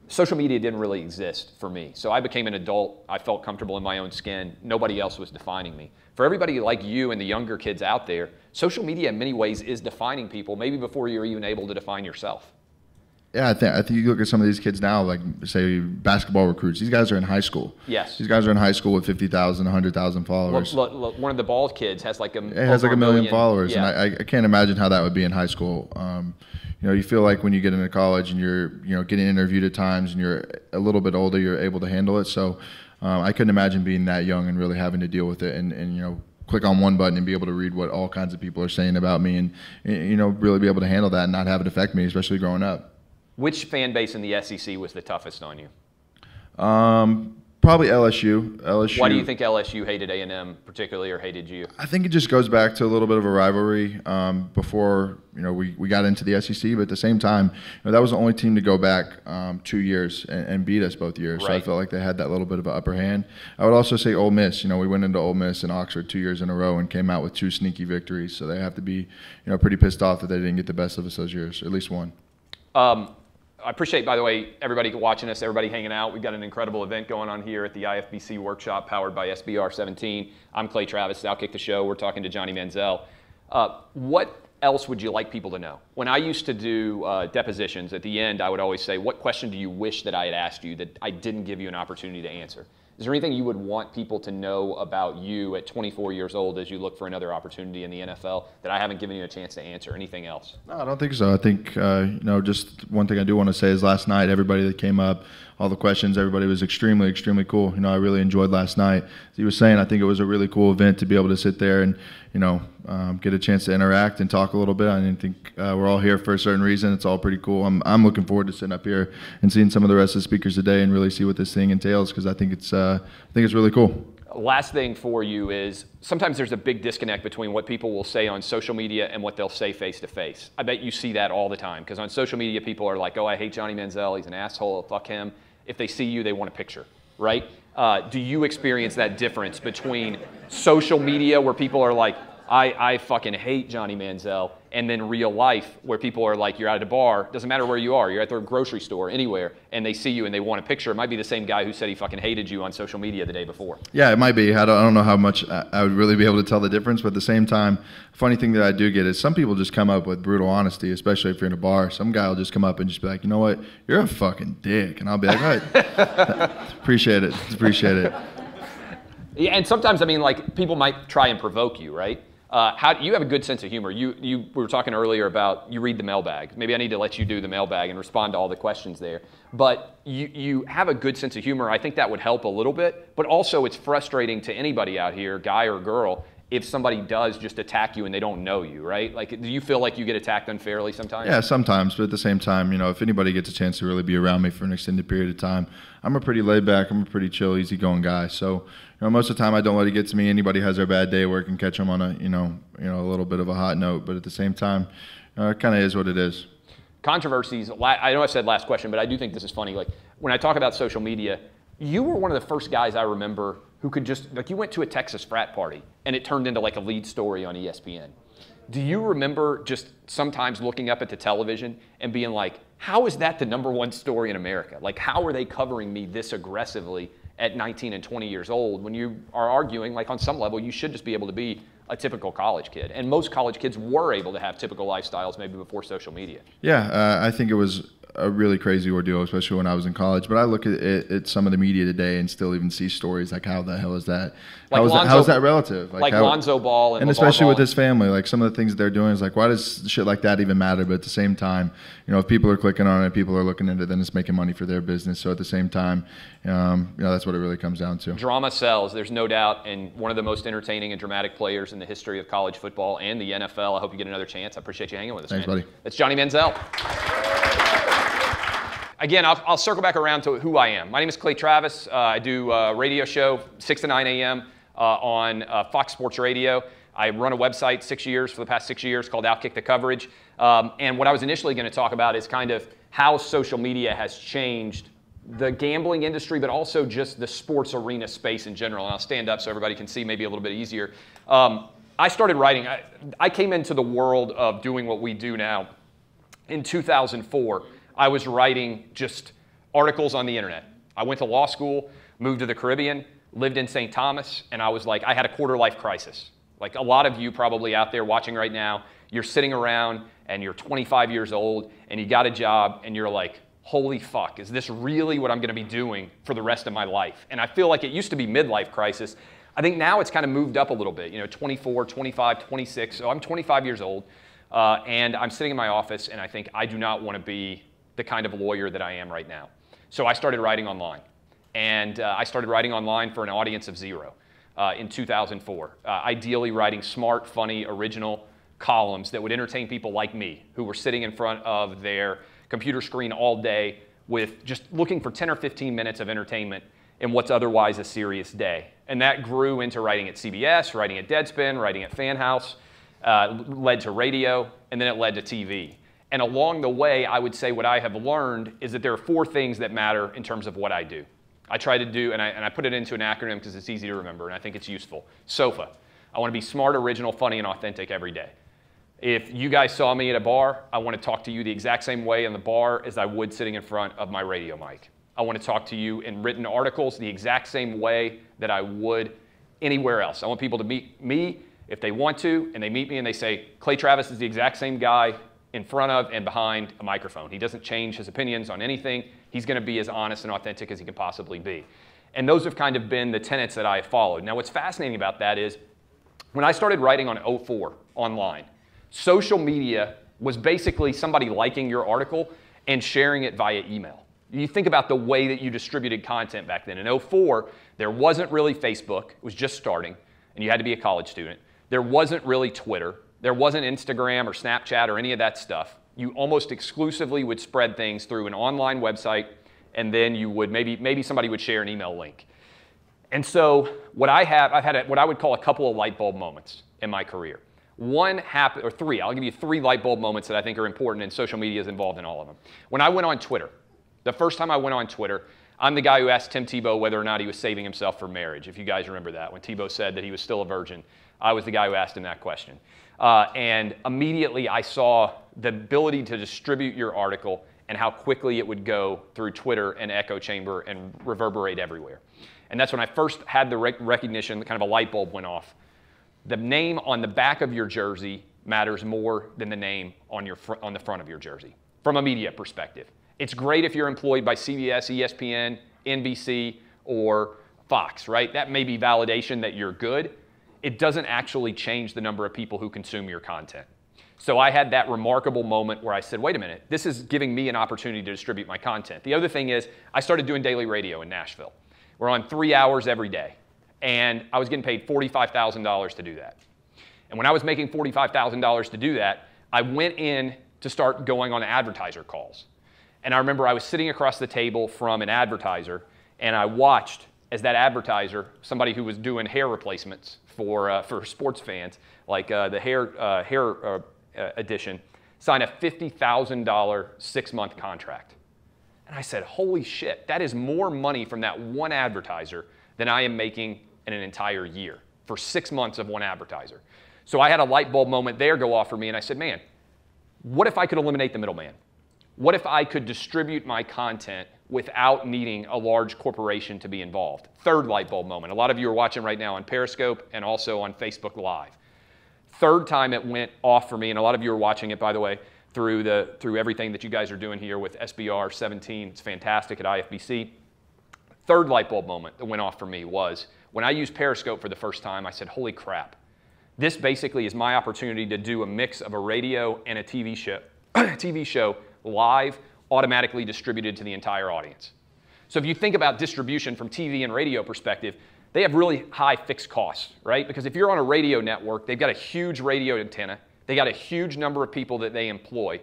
Speaker 1: social media didn't really exist for me. So I became an adult. I felt comfortable in my own skin. Nobody else was defining me. For everybody like you and the younger kids out there, social media in many ways is defining people, maybe before you're even able to define yourself.
Speaker 2: Yeah, I think you look at some of these kids now, like, say, basketball recruits. These guys are in high school.
Speaker 1: Yes.
Speaker 2: These guys are in high school with 50,000, 100,000 followers.
Speaker 1: Look, one of the bald kids has
Speaker 2: a million followers,
Speaker 1: yeah.
Speaker 2: And I can't imagine how that would be in high school. You feel like when you get into college and you're getting interviewed at times and you're a little bit older, you're able to handle it. So I couldn't imagine being that young and really having to deal with it and click on one button and be able to read what all kinds of people are saying about me and really be able to handle that and not have it affect me, especially growing up.
Speaker 1: Which fan base in the SEC was the toughest on you?
Speaker 2: Probably LSU.
Speaker 1: Why do you think LSU hated A&M particularly, or hated you?
Speaker 2: I think it just goes back to a little bit of a rivalry before we got into the SEC, but at the same time, that was the only team to go back 2 years and beat us both years.
Speaker 1: Right.
Speaker 2: So I felt like they had that little bit of an upper hand. I would also say Ole Miss. We went into Ole Miss in Oxford 2 years in a row and came out with 2 sneaky victories. So they have to be pretty pissed off that they didn't get the best of us those years, at least one.
Speaker 1: I appreciate, by the way, everybody watching us, everybody hanging out. We've got an incredible event going on here at the IFBC workshop powered by SBR 17. I'm Clay Travis, Outkick the Show. We're talking to Johnny Manziel. What else would you like people to know? When I used to do depositions, at the end, I would always say, what question do you wish that I had asked you that I didn't give you an opportunity to answer? Is there anything you would want people to know about you at 24 years old as you look for another opportunity in the NFL that I haven't given you a chance to answer? Anything else? No,
Speaker 2: I don't think so. I think, just one thing I do want to say is last night, everybody that came up, all the questions, everybody was extremely, extremely cool. I really enjoyed last night. As he was saying, I think it was a really cool event to be able to sit there and, get a chance to interact and talk a little bit. I think we're all here for a certain reason. It's all pretty cool. I'm looking forward to sitting up here and seeing some of the rest of the speakers today and really see what this thing entails, because I think it's really cool.
Speaker 1: Last thing for you is sometimes there's a big disconnect between what people will say on social media and what they'll say face to face. I bet you see that all the time, because on social media people are like, oh, I hate Johnny Manziel, he's an asshole, fuck him. If they see you, they want a picture, right? Do you experience that difference between social media where people are like, I fucking hate Johnny Manziel, and then real life where people are like, you're at a bar, doesn't matter where you are, you're at the grocery store, anywhere, and they see you and they want a picture? It might be the same guy who said he fucking hated you on social media the day before.
Speaker 2: Yeah, it might be. I don't know how much I would really be able to tell the difference, but at the same time, funny thing that I do get is some people just come up with brutal honesty, especially if you're in a bar. Some guy will just come up and just be like, you know what, you're a fucking dick. And I'll be like, all right, appreciate it.
Speaker 1: Yeah, and sometimes, people might try and provoke you, right? You have a good sense of humor. We were talking earlier about you read the mailbag. Maybe I need to let you do the mailbag and respond to all the questions there. But you have a good sense of humor. I think that would help a little bit. But also it's frustrating to anybody out here, guy or girl, if somebody does just attack you and they don't know you, right? Like, do you feel like you get attacked unfairly sometimes?
Speaker 2: Yeah, sometimes. But at the same time, if anybody gets a chance to really be around me for an extended period of time, I'm a pretty laid back, I'm a pretty chill, easygoing guy. So, most of the time I don't let it get to me. Anybody has their bad day where I can catch them on a little bit of a hot note. But at the same time, it kind of is what it is.
Speaker 1: Controversies. I know I said last question, but I do think this is funny. Like, when I talk about social media, you were one of the first guys I remember who could just, like, you went to a Texas frat party and it turned into like a lead story on ESPN. Do you remember just sometimes looking up at the television and being like, how is that the #1 story in America? Like, how are they covering me this aggressively at 19 and 20 years old when you are arguing, like, on some level, you should just be able to be a typical college kid. And most college kids were able to have typical lifestyles maybe before social media.
Speaker 2: Yeah, I think it was a really crazy ordeal, especially when I was in college. But I look at some of the media today and still even see stories like, how the hell is that? How is that relative?
Speaker 1: Like Lonzo Ball and
Speaker 2: especially with his family, like some of the things they're doing is like, why does shit like that even matter? But at the same time, if people are clicking on it, people are looking into it, then it's making money for their business. So at the same time, that's what it really comes down to.
Speaker 1: Drama sells, there's no doubt, and one of the most entertaining and dramatic players in the history of college football and the NFL. I hope you get another chance. I appreciate you hanging with us,
Speaker 2: Thanks,
Speaker 1: man.
Speaker 2: buddy.
Speaker 1: That's Johnny Manziel. Again, I'll circle back around to who I am. My name is Clay Travis. I do a radio show, 6 to 9 a.m. On Fox Sports Radio. I run a website for the past 6 years called Outkick the Coverage. And what I was initially going to talk about is kind of how social media has changed the gambling industry, but also just the sports arena space in general. And I'll stand up so everybody can see maybe a little bit easier. I started writing. I came into the world of doing what we do now in 2004. I was writing just articles on the internet. I went to law school, moved to the Caribbean, lived in St. Thomas, and I was like, I had a quarter-life crisis. Like a lot of you probably out there watching right now, you're sitting around and you're 25 years old and you got a job and you're like, holy fuck, is this really what I'm gonna be doing for the rest of my life? And I feel like it used to be midlife crisis. I think now it's kind of moved up a little bit, 24, 25, 26. So I'm 25 years old and I'm sitting in my office and I think I do not want to be the kind of lawyer that I am right now. So I started writing online. And I started writing online for an audience of 0 in 2004. Ideally writing smart, funny, original columns that would entertain people like me who were sitting in front of their computer screen all day with just looking for 10 or 15 minutes of entertainment in what's otherwise a serious day. And that grew into writing at CBS, writing at Deadspin, writing at Fan House, led to radio, and then it led to TV. And along the way, I would say what I have learned is that there are 4 things that matter in terms of what I do. I try to do, and I put it into an acronym because it's easy to remember, and I think it's useful. SOFA. I want to be smart, original, funny, and authentic every day. If you guys saw me at a bar, I want to talk to you the exact same way in the bar as I would sitting in front of my radio mic. I want to talk to you in written articles the exact same way that I would anywhere else. I want people to meet me if they want to, and they meet me and they say, Clay Travis is the exact same guy in front of and behind a microphone. He doesn't change his opinions on anything. He's going to be as honest and authentic as he can possibly be. And those have kind of been the tenets that I have followed. Now, what's fascinating about that is when I started writing on 04 online, social media was basically somebody liking your article and sharing it via email. You think about the way that you distributed content back then. In 04, there wasn't really Facebook. It was just starting, and you had to be a college student. There wasn't really Twitter. There wasn't Instagram or Snapchat or any of that stuff. You almost exclusively would spread things through an online website, and then you would maybe somebody would share an email link. And so I've had what I would call a couple of light bulb moments in my career. One happened, or 3. I'll give you 3 light bulb moments that I think are important, and social media is involved in all of them. When I went on Twitter, the first time I went on Twitter, I'm the guy who asked Tim Tebow whether or not he was saving himself for marriage. If you guys remember that, when Tebow said that he was still a virgin, I was the guy who asked him that question. And immediately I saw the ability to distribute your article and how quickly it would go through Twitter and echo chamber and reverberate everywhere. And that's when I first had the recognition, kind of a light bulb went off. The name on the back of your jersey matters more than the name on the front of your jersey, from a media perspective. It's great if you're employed by CBS, ESPN, NBC, or Fox, right? That may be validation that you're good. it doesn't actually change the number of people who consume your content. So I had that remarkable moment where I said, wait a minute, this is giving me an opportunity to distribute my content. The other thing is I started doing daily radio in Nashville. We're on 3 hours every day, and I was getting paid $45,000 to do that. And when I was making $45,000 to do that, I went in to start going on advertiser calls. And I remember I was sitting across the table from an advertiser, and I watched as that advertiser, somebody who was doing hair replacements for sports fans, like the hair edition, sign a $50,000 6-month contract. And I said, holy shit, that is more money from that one advertiser than I am making in an entire year for 6 months of one advertiser. So I had a light bulb moment there go off for me, and I said, man, what if I could eliminate the middleman? What if I could distribute my content without needing a large corporation to be involved? Third light bulb moment. A lot of you are watching right now on Periscope and also on Facebook Live. Third time it went off for me, and a lot of you are watching it, by the way, through everything that you guys are doing here with SBR 17. It's fantastic at IFBC. Third light bulb moment that went off for me was when I used Periscope for the first time, I said, holy crap. This basically is my opportunity to do a mix of a radio and a TV show live, automatically distributed to the entire audience. So if you think about distribution from TV and radio perspective, they have really high fixed costs, right? Because if you're on a radio network, they've got a huge radio antenna. They got a huge number of people that they employ.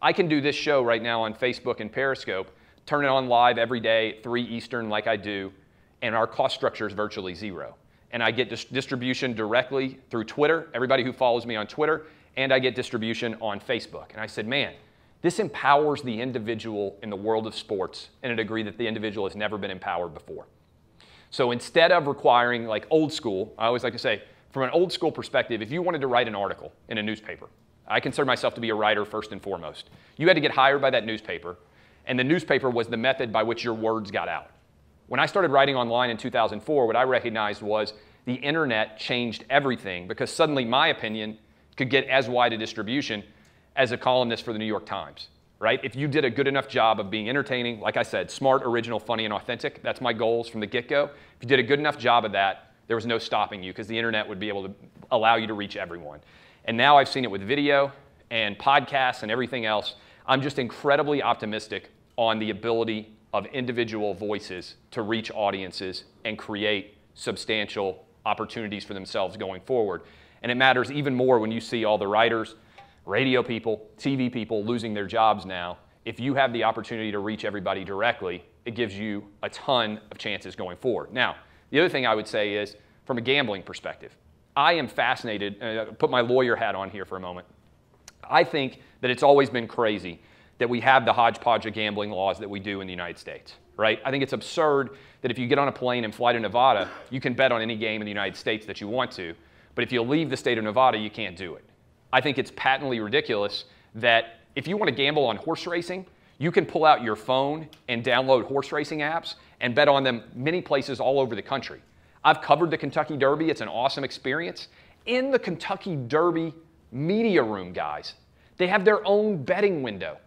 Speaker 1: I can do this show right now on Facebook and Periscope, turn it on live every day, 3 Eastern like I do, and our cost structure is virtually zero. And I get distribution directly through Twitter, everybody who follows me on Twitter, and I get distribution on Facebook. And I said, man, this empowers the individual in the world of sports in a degree that the individual has never been empowered before. So instead of requiring like old school, I always like to say, from an old school perspective, if you wanted to write an article in a newspaper, I consider myself to be a writer first and foremost. You had to get hired by that newspaper, and the newspaper was the method by which your words got out. When I started writing online in 2004, what I recognized was the internet changed everything because suddenly my opinion could get as wide a distribution as a columnist for the New York Times, right? If you did a good enough job of being entertaining, like I said, smart, original, funny, and authentic, that's my goals from the get-go. If you did a good enough job of that, there was no stopping you because the internet would be able to allow you to reach everyone. And now I've seen it with video and podcasts and everything else. I'm just incredibly optimistic on the ability of individual voices to reach audiences and create substantial opportunities for themselves going forward. And it matters even more when you see all the writers, radio people, TV people losing their jobs now. If you have the opportunity to reach everybody directly, it gives you a ton of chances going forward. Now, the other thing I would say is, from a gambling perspective, I am fascinated, put my lawyer hat on here for a moment. I think that it's always been crazy that we have the hodgepodge of gambling laws that we do in the United States, right? I think it's absurd that if you get on a plane and fly to Nevada, you can bet on any game in the United States that you want to, but if you leave the state of Nevada, you can't do it. I think it's patently ridiculous that if you want to gamble on horse racing, you can pull out your phone and download horse racing apps and bet on them many places all over the country. I've covered the Kentucky Derby. It's an awesome experience. In the Kentucky Derby media room, guys, they have their own betting window.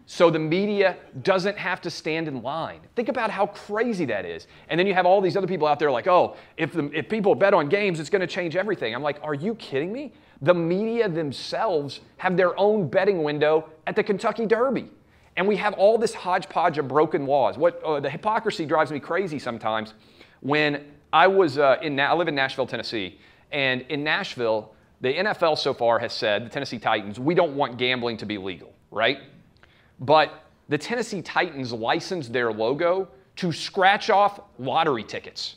Speaker 1: So the media doesn't have to stand in line. Think about how crazy that is. And then you have all these other people out there like, oh, if people bet on games, it's going to change everything. I'm like, are you kidding me? The media themselves have their own betting window at the Kentucky Derby. And we have all this hodgepodge of broken laws. The hypocrisy drives me crazy sometimes. When I was I live in Nashville, Tennessee, and in Nashville, the NFL so far has said, the Tennessee Titans, we don't want gambling to be legal, right? But the Tennessee Titans licensed their logo to scratch off lottery tickets.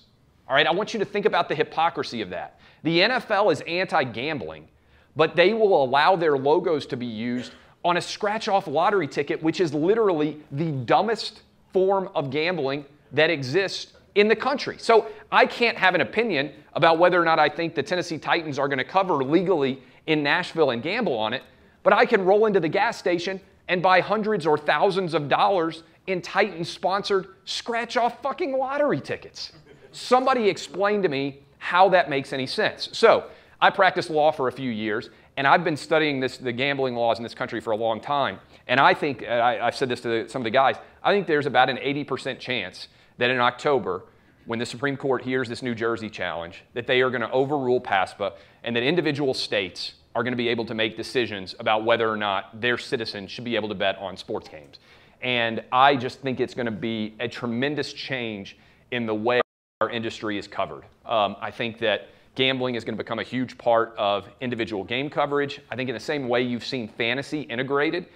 Speaker 1: All right, I want you to think about the hypocrisy of that. The NFL is anti-gambling, but they will allow their logos to be used on a scratch-off lottery ticket, which is literally the dumbest form of gambling that exists in the country. So I can't have an opinion about whether or not I think the Tennessee Titans are going to cover legally in Nashville and gamble on it, but I can roll into the gas station and buy hundreds or thousands of dollars in Titans-sponsored scratch-off fucking lottery tickets. Somebody explain to me how that makes any sense. So I practiced law for a few years, and I've been studying the gambling laws in this country for a long time. And I think, I've said this to some of the guys, I think there's about an 80% chance that in October, when the Supreme Court hears this New Jersey challenge, that they are going to overrule PASPA and that individual states are going to be able to make decisions about whether or not their citizens should be able to bet on sports games. And I just think it's going to be a tremendous change in the way our industry is covered. I think that gambling is going to become a huge part of individual game coverage. I think in the same way you've seen fantasy integrated.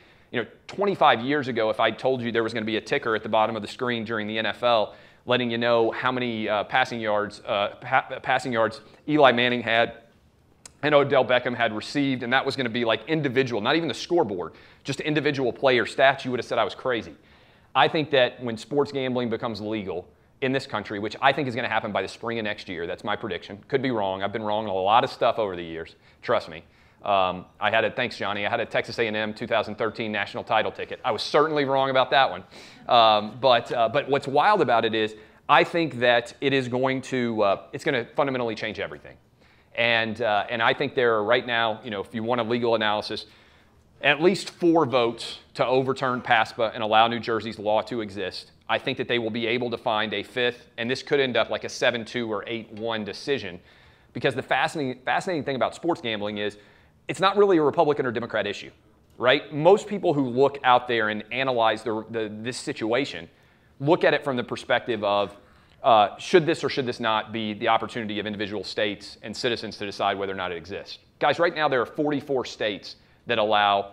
Speaker 1: 25 years ago, if I told you there was going to be a ticker at the bottom of the screen during the NFL letting you know how many passing yards Eli Manning had and Odell Beckham had received, and that was going to be like individual, not even the scoreboard, just individual player stats, you would have said I was crazy. I think that when sports gambling becomes legal in this country, which I think is going to happen by the spring of next year, that's my prediction. Could be wrong. I've been wrong on a lot of stuff over the years. Trust me. Thanks, Johnny. I had a Texas A&M 2013 national title ticket. I was certainly wrong about that one. But what's wild about it is I think that it is going to, it's going to fundamentally change everything. And I think there are right now, if you want a legal analysis, at least 4 votes to overturn PASPA and allow New Jersey's law to exist. I think that they will be able to find a 5th, and this could end up like a 7-2 or 8-1 decision, because the fascinating thing about sports gambling is it's not really a Republican or Democrat issue, right? Most people who look out there and analyze this situation look at it from the perspective of should this or should this not be the opportunity of individual states and citizens to decide whether or not it exists. Guys, right now there are 44 states that allow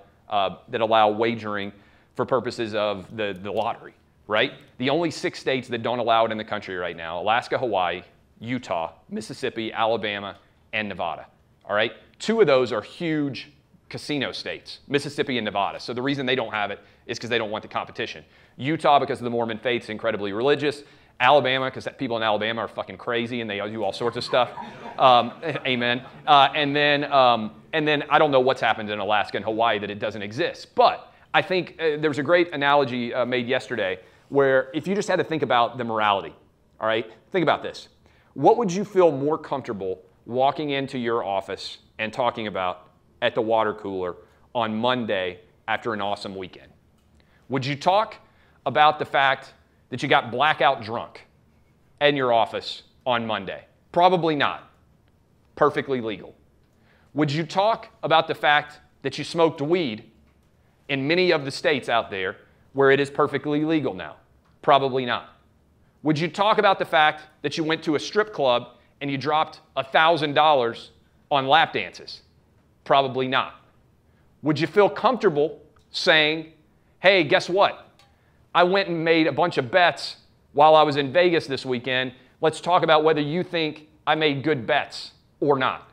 Speaker 1: wagering for purposes of the lottery, right? The only 6 states that don't allow it in the country right now: Alaska, Hawaii, Utah, Mississippi, Alabama, and Nevada, all right? 2 of those are huge casino states, Mississippi and Nevada. So the reason they don't have it is because they don't want the competition. Utah, because of the Mormon faith, is incredibly religious. Alabama, because people in Alabama are fucking crazy and they do all sorts of stuff. Amen. And then I don't know what's happened in Alaska and Hawaii that it doesn't exist. But I think there was a great analogy made yesterday where if you just had to think about the morality, all right? Think about this. What would you feel more comfortable walking into your office and talking about at the water cooler on Monday after an awesome weekend? Would you talk about the fact that you got blackout drunk in your office on Monday? Probably not. Perfectly legal. Would you talk about the fact that you smoked weed in many of the states out there where it is perfectly legal now? Probably not. Would you talk about the fact that you went to a strip club and you dropped $1,000 on lap dances? Probably not. Would you feel comfortable saying, hey, guess what? I went and made a bunch of bets while I was in Vegas this weekend. Let's talk about whether you think I made good bets or not.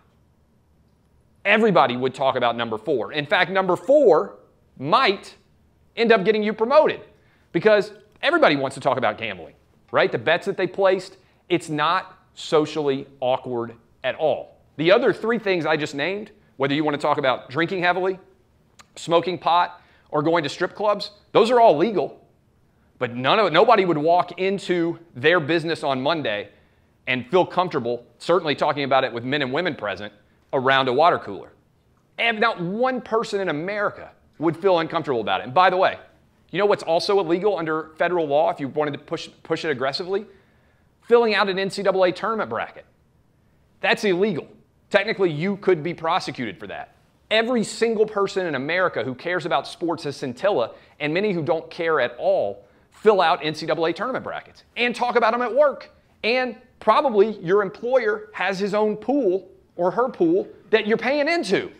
Speaker 1: Everybody would talk about number 4. In fact, number 4 might end up getting you promoted because everybody wants to talk about gambling, right? The bets that they placed, it's not socially awkward at all. The other 3 things I just named, whether you want to talk about drinking heavily, smoking pot, or going to strip clubs, those are all legal. But nobody would walk into their business on Monday and feel comfortable, certainly talking about it with men and women present, around a water cooler. And not one person in America would feel uncomfortable about it. And by the way, you know what's also illegal under federal law if you wanted to push it aggressively? Filling out an NCAA tournament bracket. That's illegal. Technically, you could be prosecuted for that. Every single person in America who cares about sports as scintilla, and many who don't care at all, fill out NCAA tournament brackets and talk about them at work. And probably your employer has his own pool or her pool that you're paying into.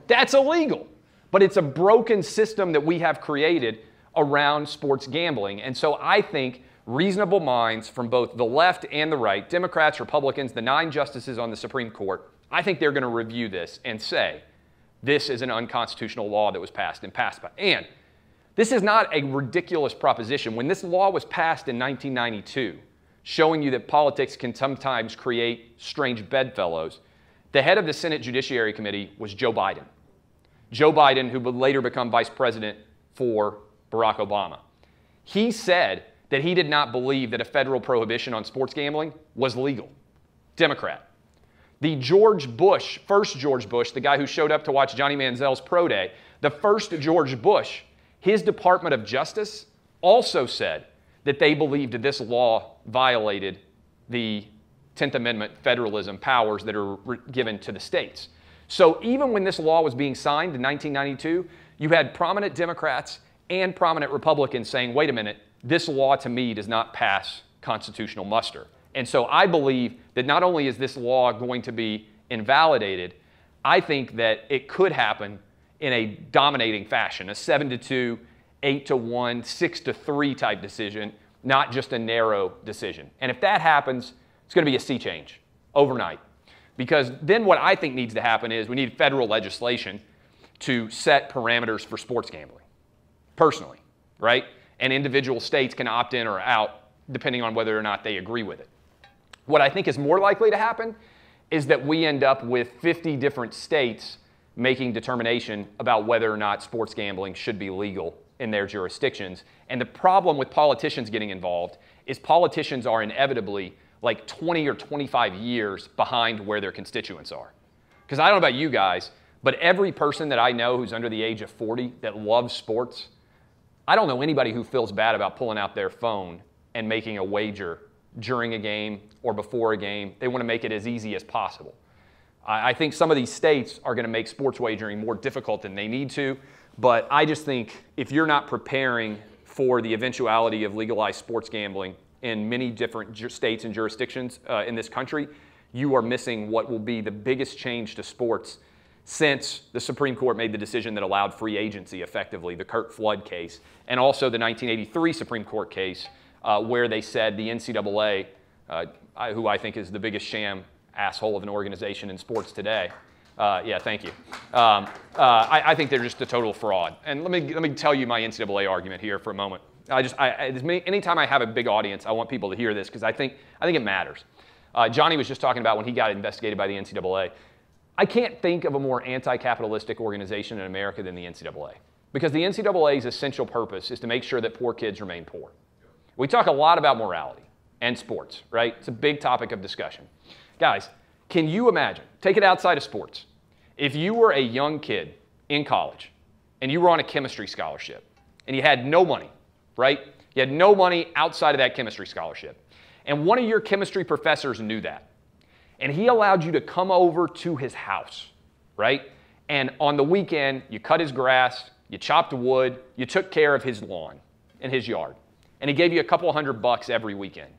Speaker 1: That's illegal. But it's a broken system that we have created around sports gambling. And so I think reasonable minds from both the left and the right, Democrats, Republicans, the 9 justices on the Supreme Court, I think they're going to review this and say, this is an unconstitutional law that was passed in PASPA. And this is not a ridiculous proposition. When this law was passed in 1992, showing you that politics can sometimes create strange bedfellows, the head of the Senate Judiciary Committee was Joe Biden. Joe Biden, who would later become vice president for Barack Obama. He said that he did not believe that a federal prohibition on sports gambling was legal. Democrat. The first George Bush, the guy who showed up to watch Johnny Manziel's pro day, the first George Bush, his Department of Justice also said that they believed that this law violated the 10th Amendment federalism powers that are given to the states. So even when this law was being signed in 1992, you had prominent Democrats and prominent Republicans saying, wait a minute, this law to me does not pass constitutional muster. And so I believe that not only is this law going to be invalidated, I think that it could happen in a dominating fashion, a 7-2, 8-1, 6-3 type decision, not just a narrow decision. And if that happens, it's going to be a sea change overnight. Because then what I think needs to happen is we need federal legislation to set parameters for sports gambling, personally, right? And individual states can opt in or out depending on whether or not they agree with it. What I think is more likely to happen is that we end up with 50 different states making determination about whether or not sports gambling should be legal in their jurisdictions. And the problem with politicians getting involved is politicians are inevitably like 20 or 25 years behind where their constituents are. Because I don't know about you guys, but every person that I know who's under the age of 40 that loves sports, I don't know anybody who feels bad about pulling out their phone and making a wager during a game or before a game. They want to make it as easy as possible. I think some of these states are going to make sports wagering more difficult than they need to, but I just think if you're not preparing for the eventuality of legalized sports gambling in many different states and jurisdictions in this country, you are missing what will be the biggest change to sports since the Supreme Court made the decision that allowed free agency effectively, the Curt Flood case, and also the 1983 Supreme Court case where they said the NCAA, who I think is the biggest sham asshole of an organization in sports today. Yeah, thank you. I think they're just a total fraud. And let me tell you my NCAA argument here for a moment. Anytime I have a big audience, I want people to hear this because I think it matters. Johnny was just talking about when he got investigated by the NCAA. I can't think of a more anti-capitalistic organization in America than the NCAA, because the NCAA's essential purpose is to make sure that poor kids remain poor. We talk a lot about morality and sports, right? It's a big topic of discussion. Guys, can you imagine, take it outside of sports, if you were a young kid in college and you were on a chemistry scholarship and you had no money, right? You had no money outside of that chemistry scholarship. And one of your chemistry professors knew that. And he allowed you to come over to his house, right? And on the weekend, you cut his grass, you chopped wood, you took care of his lawn and his yard. And he gave you a couple $100 every weekend.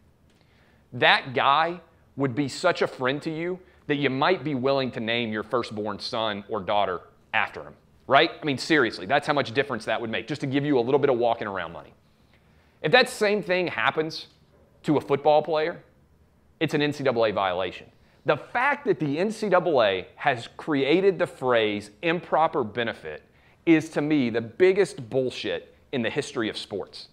Speaker 1: That guy would be such a friend to you that you might be willing to name your firstborn son or daughter after him, right? I mean, seriously, that's how much difference that would make, just to give you a little bit of walking around money. If that same thing happens to a football player, it's an NCAA violation. The fact that the NCAA has created the phrase improper benefit is, to me, the biggest bullshit in the history of sports.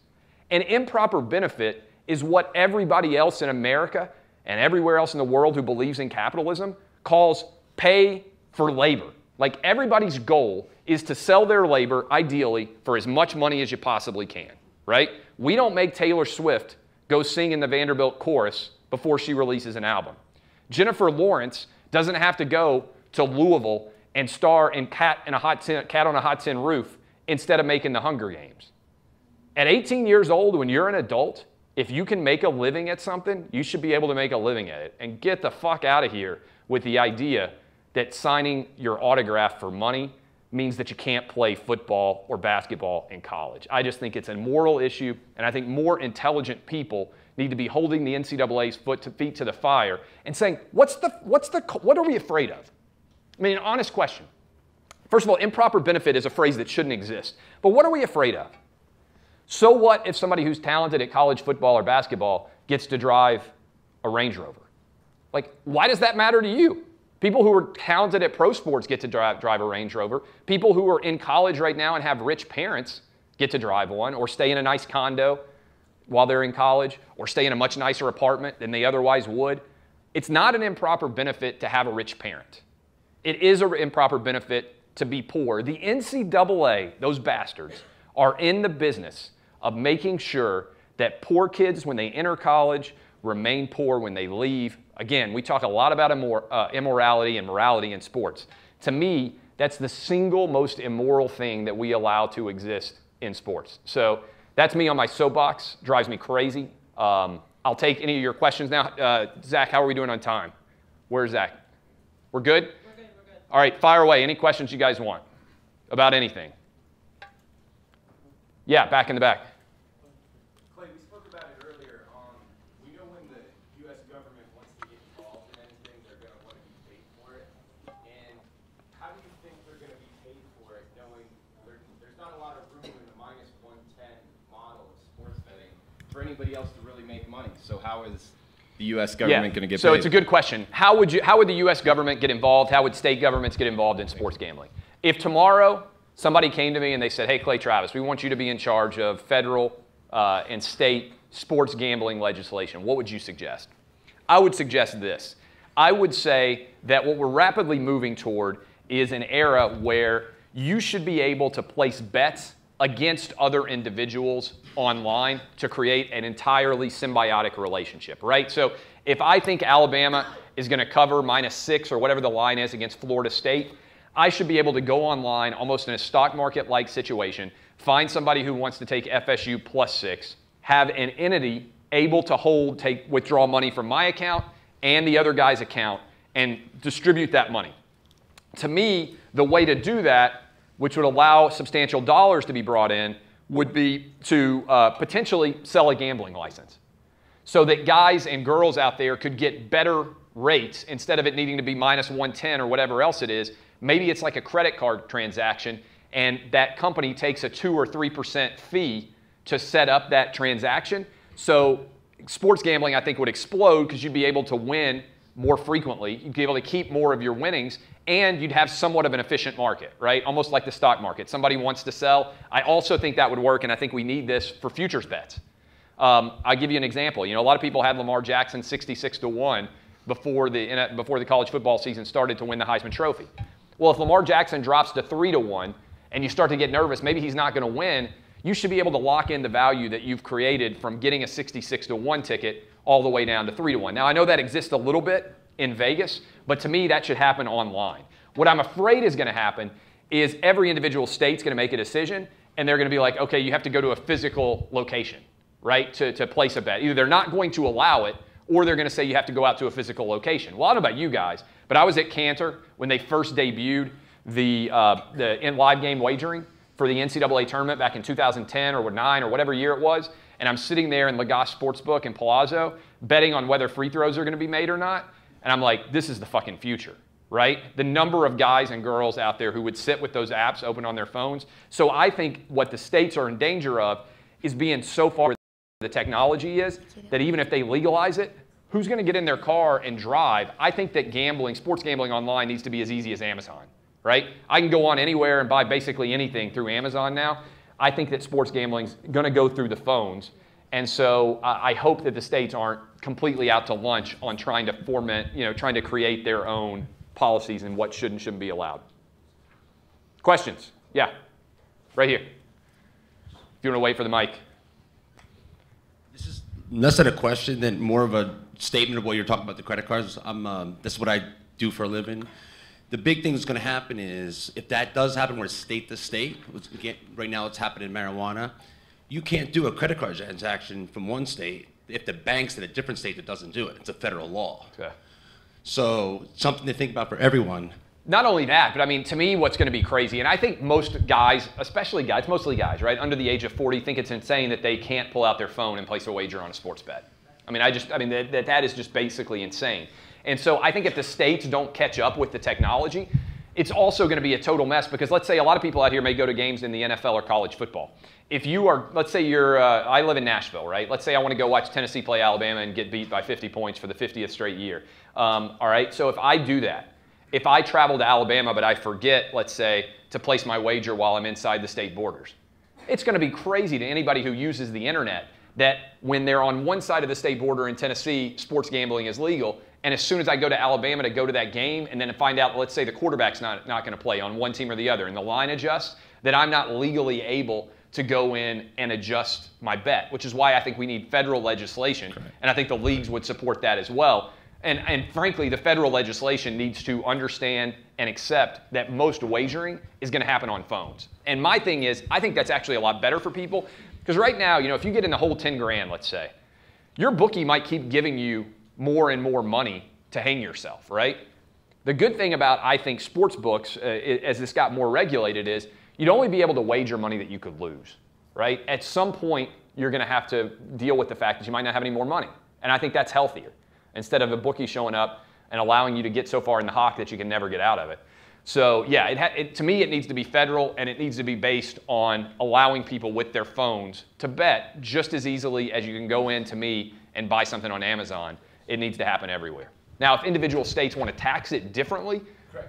Speaker 1: And improper benefit is what everybody else in America and everywhere else in the world who believes in capitalism calls pay for labor. Like, everybody's goal is to sell their labor, ideally, for as much money as you possibly can, right? We don't make Taylor Swift go sing in the Vanderbilt chorus before she releases an album. Jennifer Lawrence doesn't have to go to Louisville and star in Cat on a Hot Tin Roof instead of making the Hunger Games. At 18 years old, when you're an adult, if you can make a living at something, you should be able to make a living at it. And get the fuck out of here with the idea that signing your autograph for money means that you can't play football or basketball in college. I just think it's a moral issue, and I think more intelligent people need to be holding the NCAA's feet to the fire and saying, what are we afraid of? I mean, an honest question. First of all, improper benefit is a phrase that shouldn't exist. But what are we afraid of? So what if somebody who's talented at college football or basketball gets to drive a Range Rover? Like, why does that matter to you? People who are talented at pro sports get to drive a Range Rover. People who are in college right now and have rich parents get to drive one, or stay in a nice condo while they're in college, or stay in a much nicer apartment than they otherwise would. It's not an improper benefit to have a rich parent. It is an improper benefit to be poor. The NCAA, those bastards, are in the business of making sure that poor kids, when they enter college, remain poor when they leave. Again, we talk a lot about immorality and morality in sports. To me, that's the single most immoral thing that we allow to exist in sports. So that's me on my soapbox. Drives me crazy. I'm I'll take any of your questions now. Zach, how are we doing on time? Where's Zach? We're good?
Speaker 3: We're good.
Speaker 1: All right, fire away. Any questions you guys want about anything? Yeah, back in the back.
Speaker 4: Clay, we spoke about it earlier. We know when the U.S. government wants to get involved in anything, they're going to want to be paid for it. And how do you think they're going to be paid for it, knowing there's not a lot of room in the -110 model of sports betting for anybody else to really make money? So how is the U.S. government going to get paid?
Speaker 1: So it's a good question. How would the U.S. government get involved? How would state governments get involved in sports gambling? If tomorrow somebody came to me and they said, hey, Clay Travis, we want you to be in charge of federal and state sports gambling legislation, what would you suggest? I would suggest this. I would say that what we're rapidly moving toward is an era where you should be able to place bets against other individuals online to create an entirely symbiotic relationship, right? So if I think Alabama is going to cover -6 or whatever the line is against Florida State, I should be able to go online almost in a stock market-like situation, find somebody who wants to take FSU +6, have an entity able to withdraw money from my account and the other guy's account and distribute that money. To me, the way to do that, which would allow substantial dollars to be brought in, would be to potentially sell a gambling license so that guys and girls out there could get better rates instead of it needing to be -110 or whatever else it is. Maybe it's like a credit card transaction, and that company takes a 2 or 3% fee to set up that transaction. So sports gambling, I think, would explode because you'd be able to win more frequently. You'd be able to keep more of your winnings, and you'd have somewhat of an efficient market, right? Almost like the stock market. Somebody wants to sell. I also think that would work, and I think we need this for futures bets. I'll give you an example. You know, a lot of people had Lamar Jackson 66-1 before the college football season started to win the Heisman Trophy. Well, if Lamar Jackson drops to 3-1 and you start to get nervous, maybe he's not going to win, you should be able to lock in the value that you've created from getting a 66-1 ticket all the way down to 3-1. Now, I know that exists a little bit in Vegas, but to me, that should happen online. What I'm afraid is going to happen is every individual state's going to make a decision, and they're going to be like, okay, you have to go to a physical location, right, to place a bet. Either they're not going to allow it, or they're going to say you have to go out to a physical location. Well, I don't know about you guys, but I was at Cantor when they first debuted the live game wagering for the NCAA tournament back in 2010 or 9 or whatever year it was, and I'm sitting there in Lagash Sportsbook in Palazzo betting on whether free throws are going to be made or not, and I'm like, this is the fucking future, right? The number of guys and girls out there who would sit with those apps open on their phones. So I think what the states are in danger of is being so far the technology is that even if they legalize it, who's going to get in their car and drive? I think that sports gambling online needs to be as easy as Amazon, right? I can go on anywhere and buy basically anything through Amazon now. I think that sports gambling is going to go through the phones. And so I hope that the states aren't completely out to lunch on trying to create their own policies and what should and shouldn't be allowed. Questions? Yeah, right here. If you want to wait for the mic.
Speaker 5: This is less than a question than more of a statement of what you're talking about, the credit cards. This is what I do for a living. The big thing that's going to happen is if that does happen where it's state to state, right now it's happening in marijuana, you can't do a credit card transaction from one state if the bank's in a different state that doesn't do it. It's a federal law. Okay. So something to think about for everyone.
Speaker 1: Not only that, but I mean, to me, what's going to be crazy, and I think most guys, especially guys, mostly guys, right, under the age of 40, think it's insane that they can't pull out their phone and place a wager on a sports bet. I mean, that is just basically insane. And so I think if the states don't catch up with the technology, it's also going to be a total mess because let's say a lot of people out here may go to games in the NFL or college football. If you are, let's say I live in Nashville, right? Let's say I want to go watch Tennessee play Alabama and get beat by 50 points for the 50th straight year. All right, so if I do that, if I travel to Alabama but I forget, let's say, to place my wager while I'm inside the state borders, it's going to be crazy to anybody who uses the internet that when they're on one side of the state border in Tennessee, sports gambling is legal, and as soon as I go to Alabama to go to that game and then find out, let's say the quarterback's not going to play on one team or the other and the line adjusts, that I'm not legally able to go in and adjust my bet, which is why I think we need federal legislation, and I think the leagues would support that as well. And frankly, the federal legislation needs to understand and accept that most wagering is going to happen on phones. And my thing is, I think that's actually a lot better for people because right now, if you get in the whole 10 grand, let's say, your bookie might keep giving you more and more money to hang yourself, right? The good thing about, I think, sports books, as this got more regulated, is you'd only be able to wager money that you could lose, right? At some point, you're going to have to deal with the fact that you might not have any more money. And I think that's healthier, instead of a bookie showing up and allowing you to get so far in the hock that you can never get out of it. So yeah, to me, it needs to be federal, and it needs to be based on allowing people with their phones to bet just as easily as you can go in to me and buy something on Amazon. It needs to happen everywhere. Now, if individual states want to tax it differently,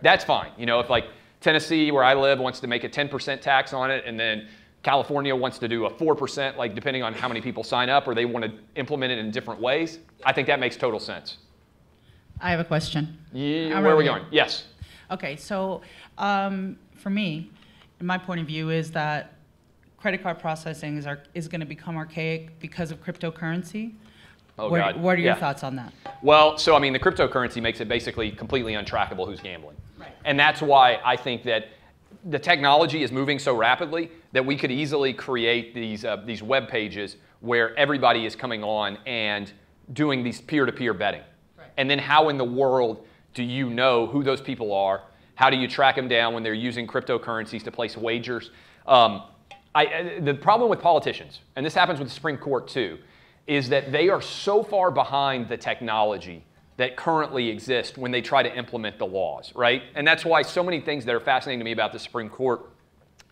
Speaker 1: that's fine. You know, if like Tennessee, where I live, wants to make a 10% tax on it, and then California wants to do a 4%, like depending on how many people sign up, or they want to implement it in different ways, I think that makes total sense.
Speaker 3: I have a question.
Speaker 1: Yeah, where are we going? Yes.
Speaker 3: Okay, so for me, my point of view is that credit card processing is going to become archaic because of cryptocurrency.
Speaker 1: Oh, God.
Speaker 3: What are your thoughts on that?
Speaker 1: Well, so I mean, the cryptocurrency makes it basically completely untrackable who's gambling.
Speaker 3: Right.
Speaker 1: And that's why I think that the technology is moving so rapidly that we could easily create these web pages where everybody is coming on and doing these peer-to-peer betting. Right. And then how in the world do you know who those people are? How do you track them down when they're using cryptocurrencies to place wagers? The problem with politicians, and this happens with the Supreme Court too, is that they are so far behind the technology that currently exists when they try to implement the laws, right? And that's why so many things that are fascinating to me about the Supreme Court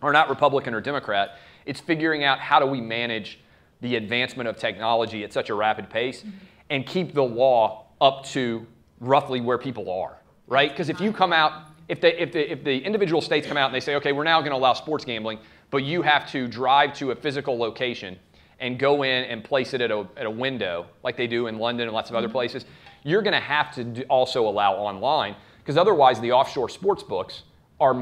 Speaker 1: are not Republican or Democrat. It's figuring out how do we manage the advancement of technology at such a rapid pace and keep the law up to roughly where people are, right? Because if you come out, if the individual states come out and they say, okay, we're now going to allow sports gambling, but you have to drive to a physical location and go in and place it at a window like they do in London and lots of other places, you're going to have to also allow online, because otherwise the offshore sports books are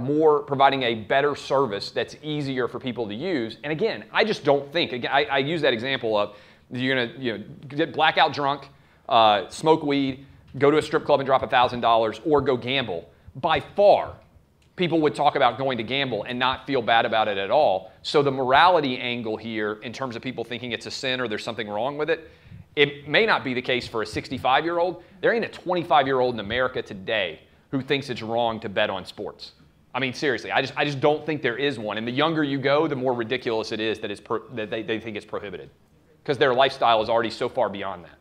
Speaker 1: providing a better service that's easier for people to use. And again, I just don't think, again, I use that example of you're going to get blackout drunk, smoke weed, go to a strip club and drop $1,000, or go gamble. By far, people would talk about going to gamble and not feel bad about it at all. So the morality angle here, in terms of people thinking it's a sin or there's something wrong with it, it may not be the case for a 65-year-old. There ain't a 25-year-old in America today who thinks it's wrong to bet on sports. I mean, seriously, I just don't think there is one. And the younger you go, the more ridiculous it is that they think it's prohibited, because their lifestyle is already so far beyond that.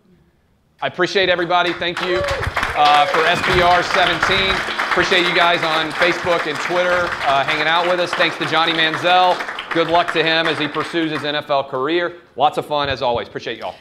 Speaker 1: I appreciate everybody. Thank you for SBR 17. Appreciate you guys on Facebook and Twitter hanging out with us. Thanks to Johnny Manziel. Good luck to him as he pursues his NFL career. Lots of fun as always. Appreciate y'all.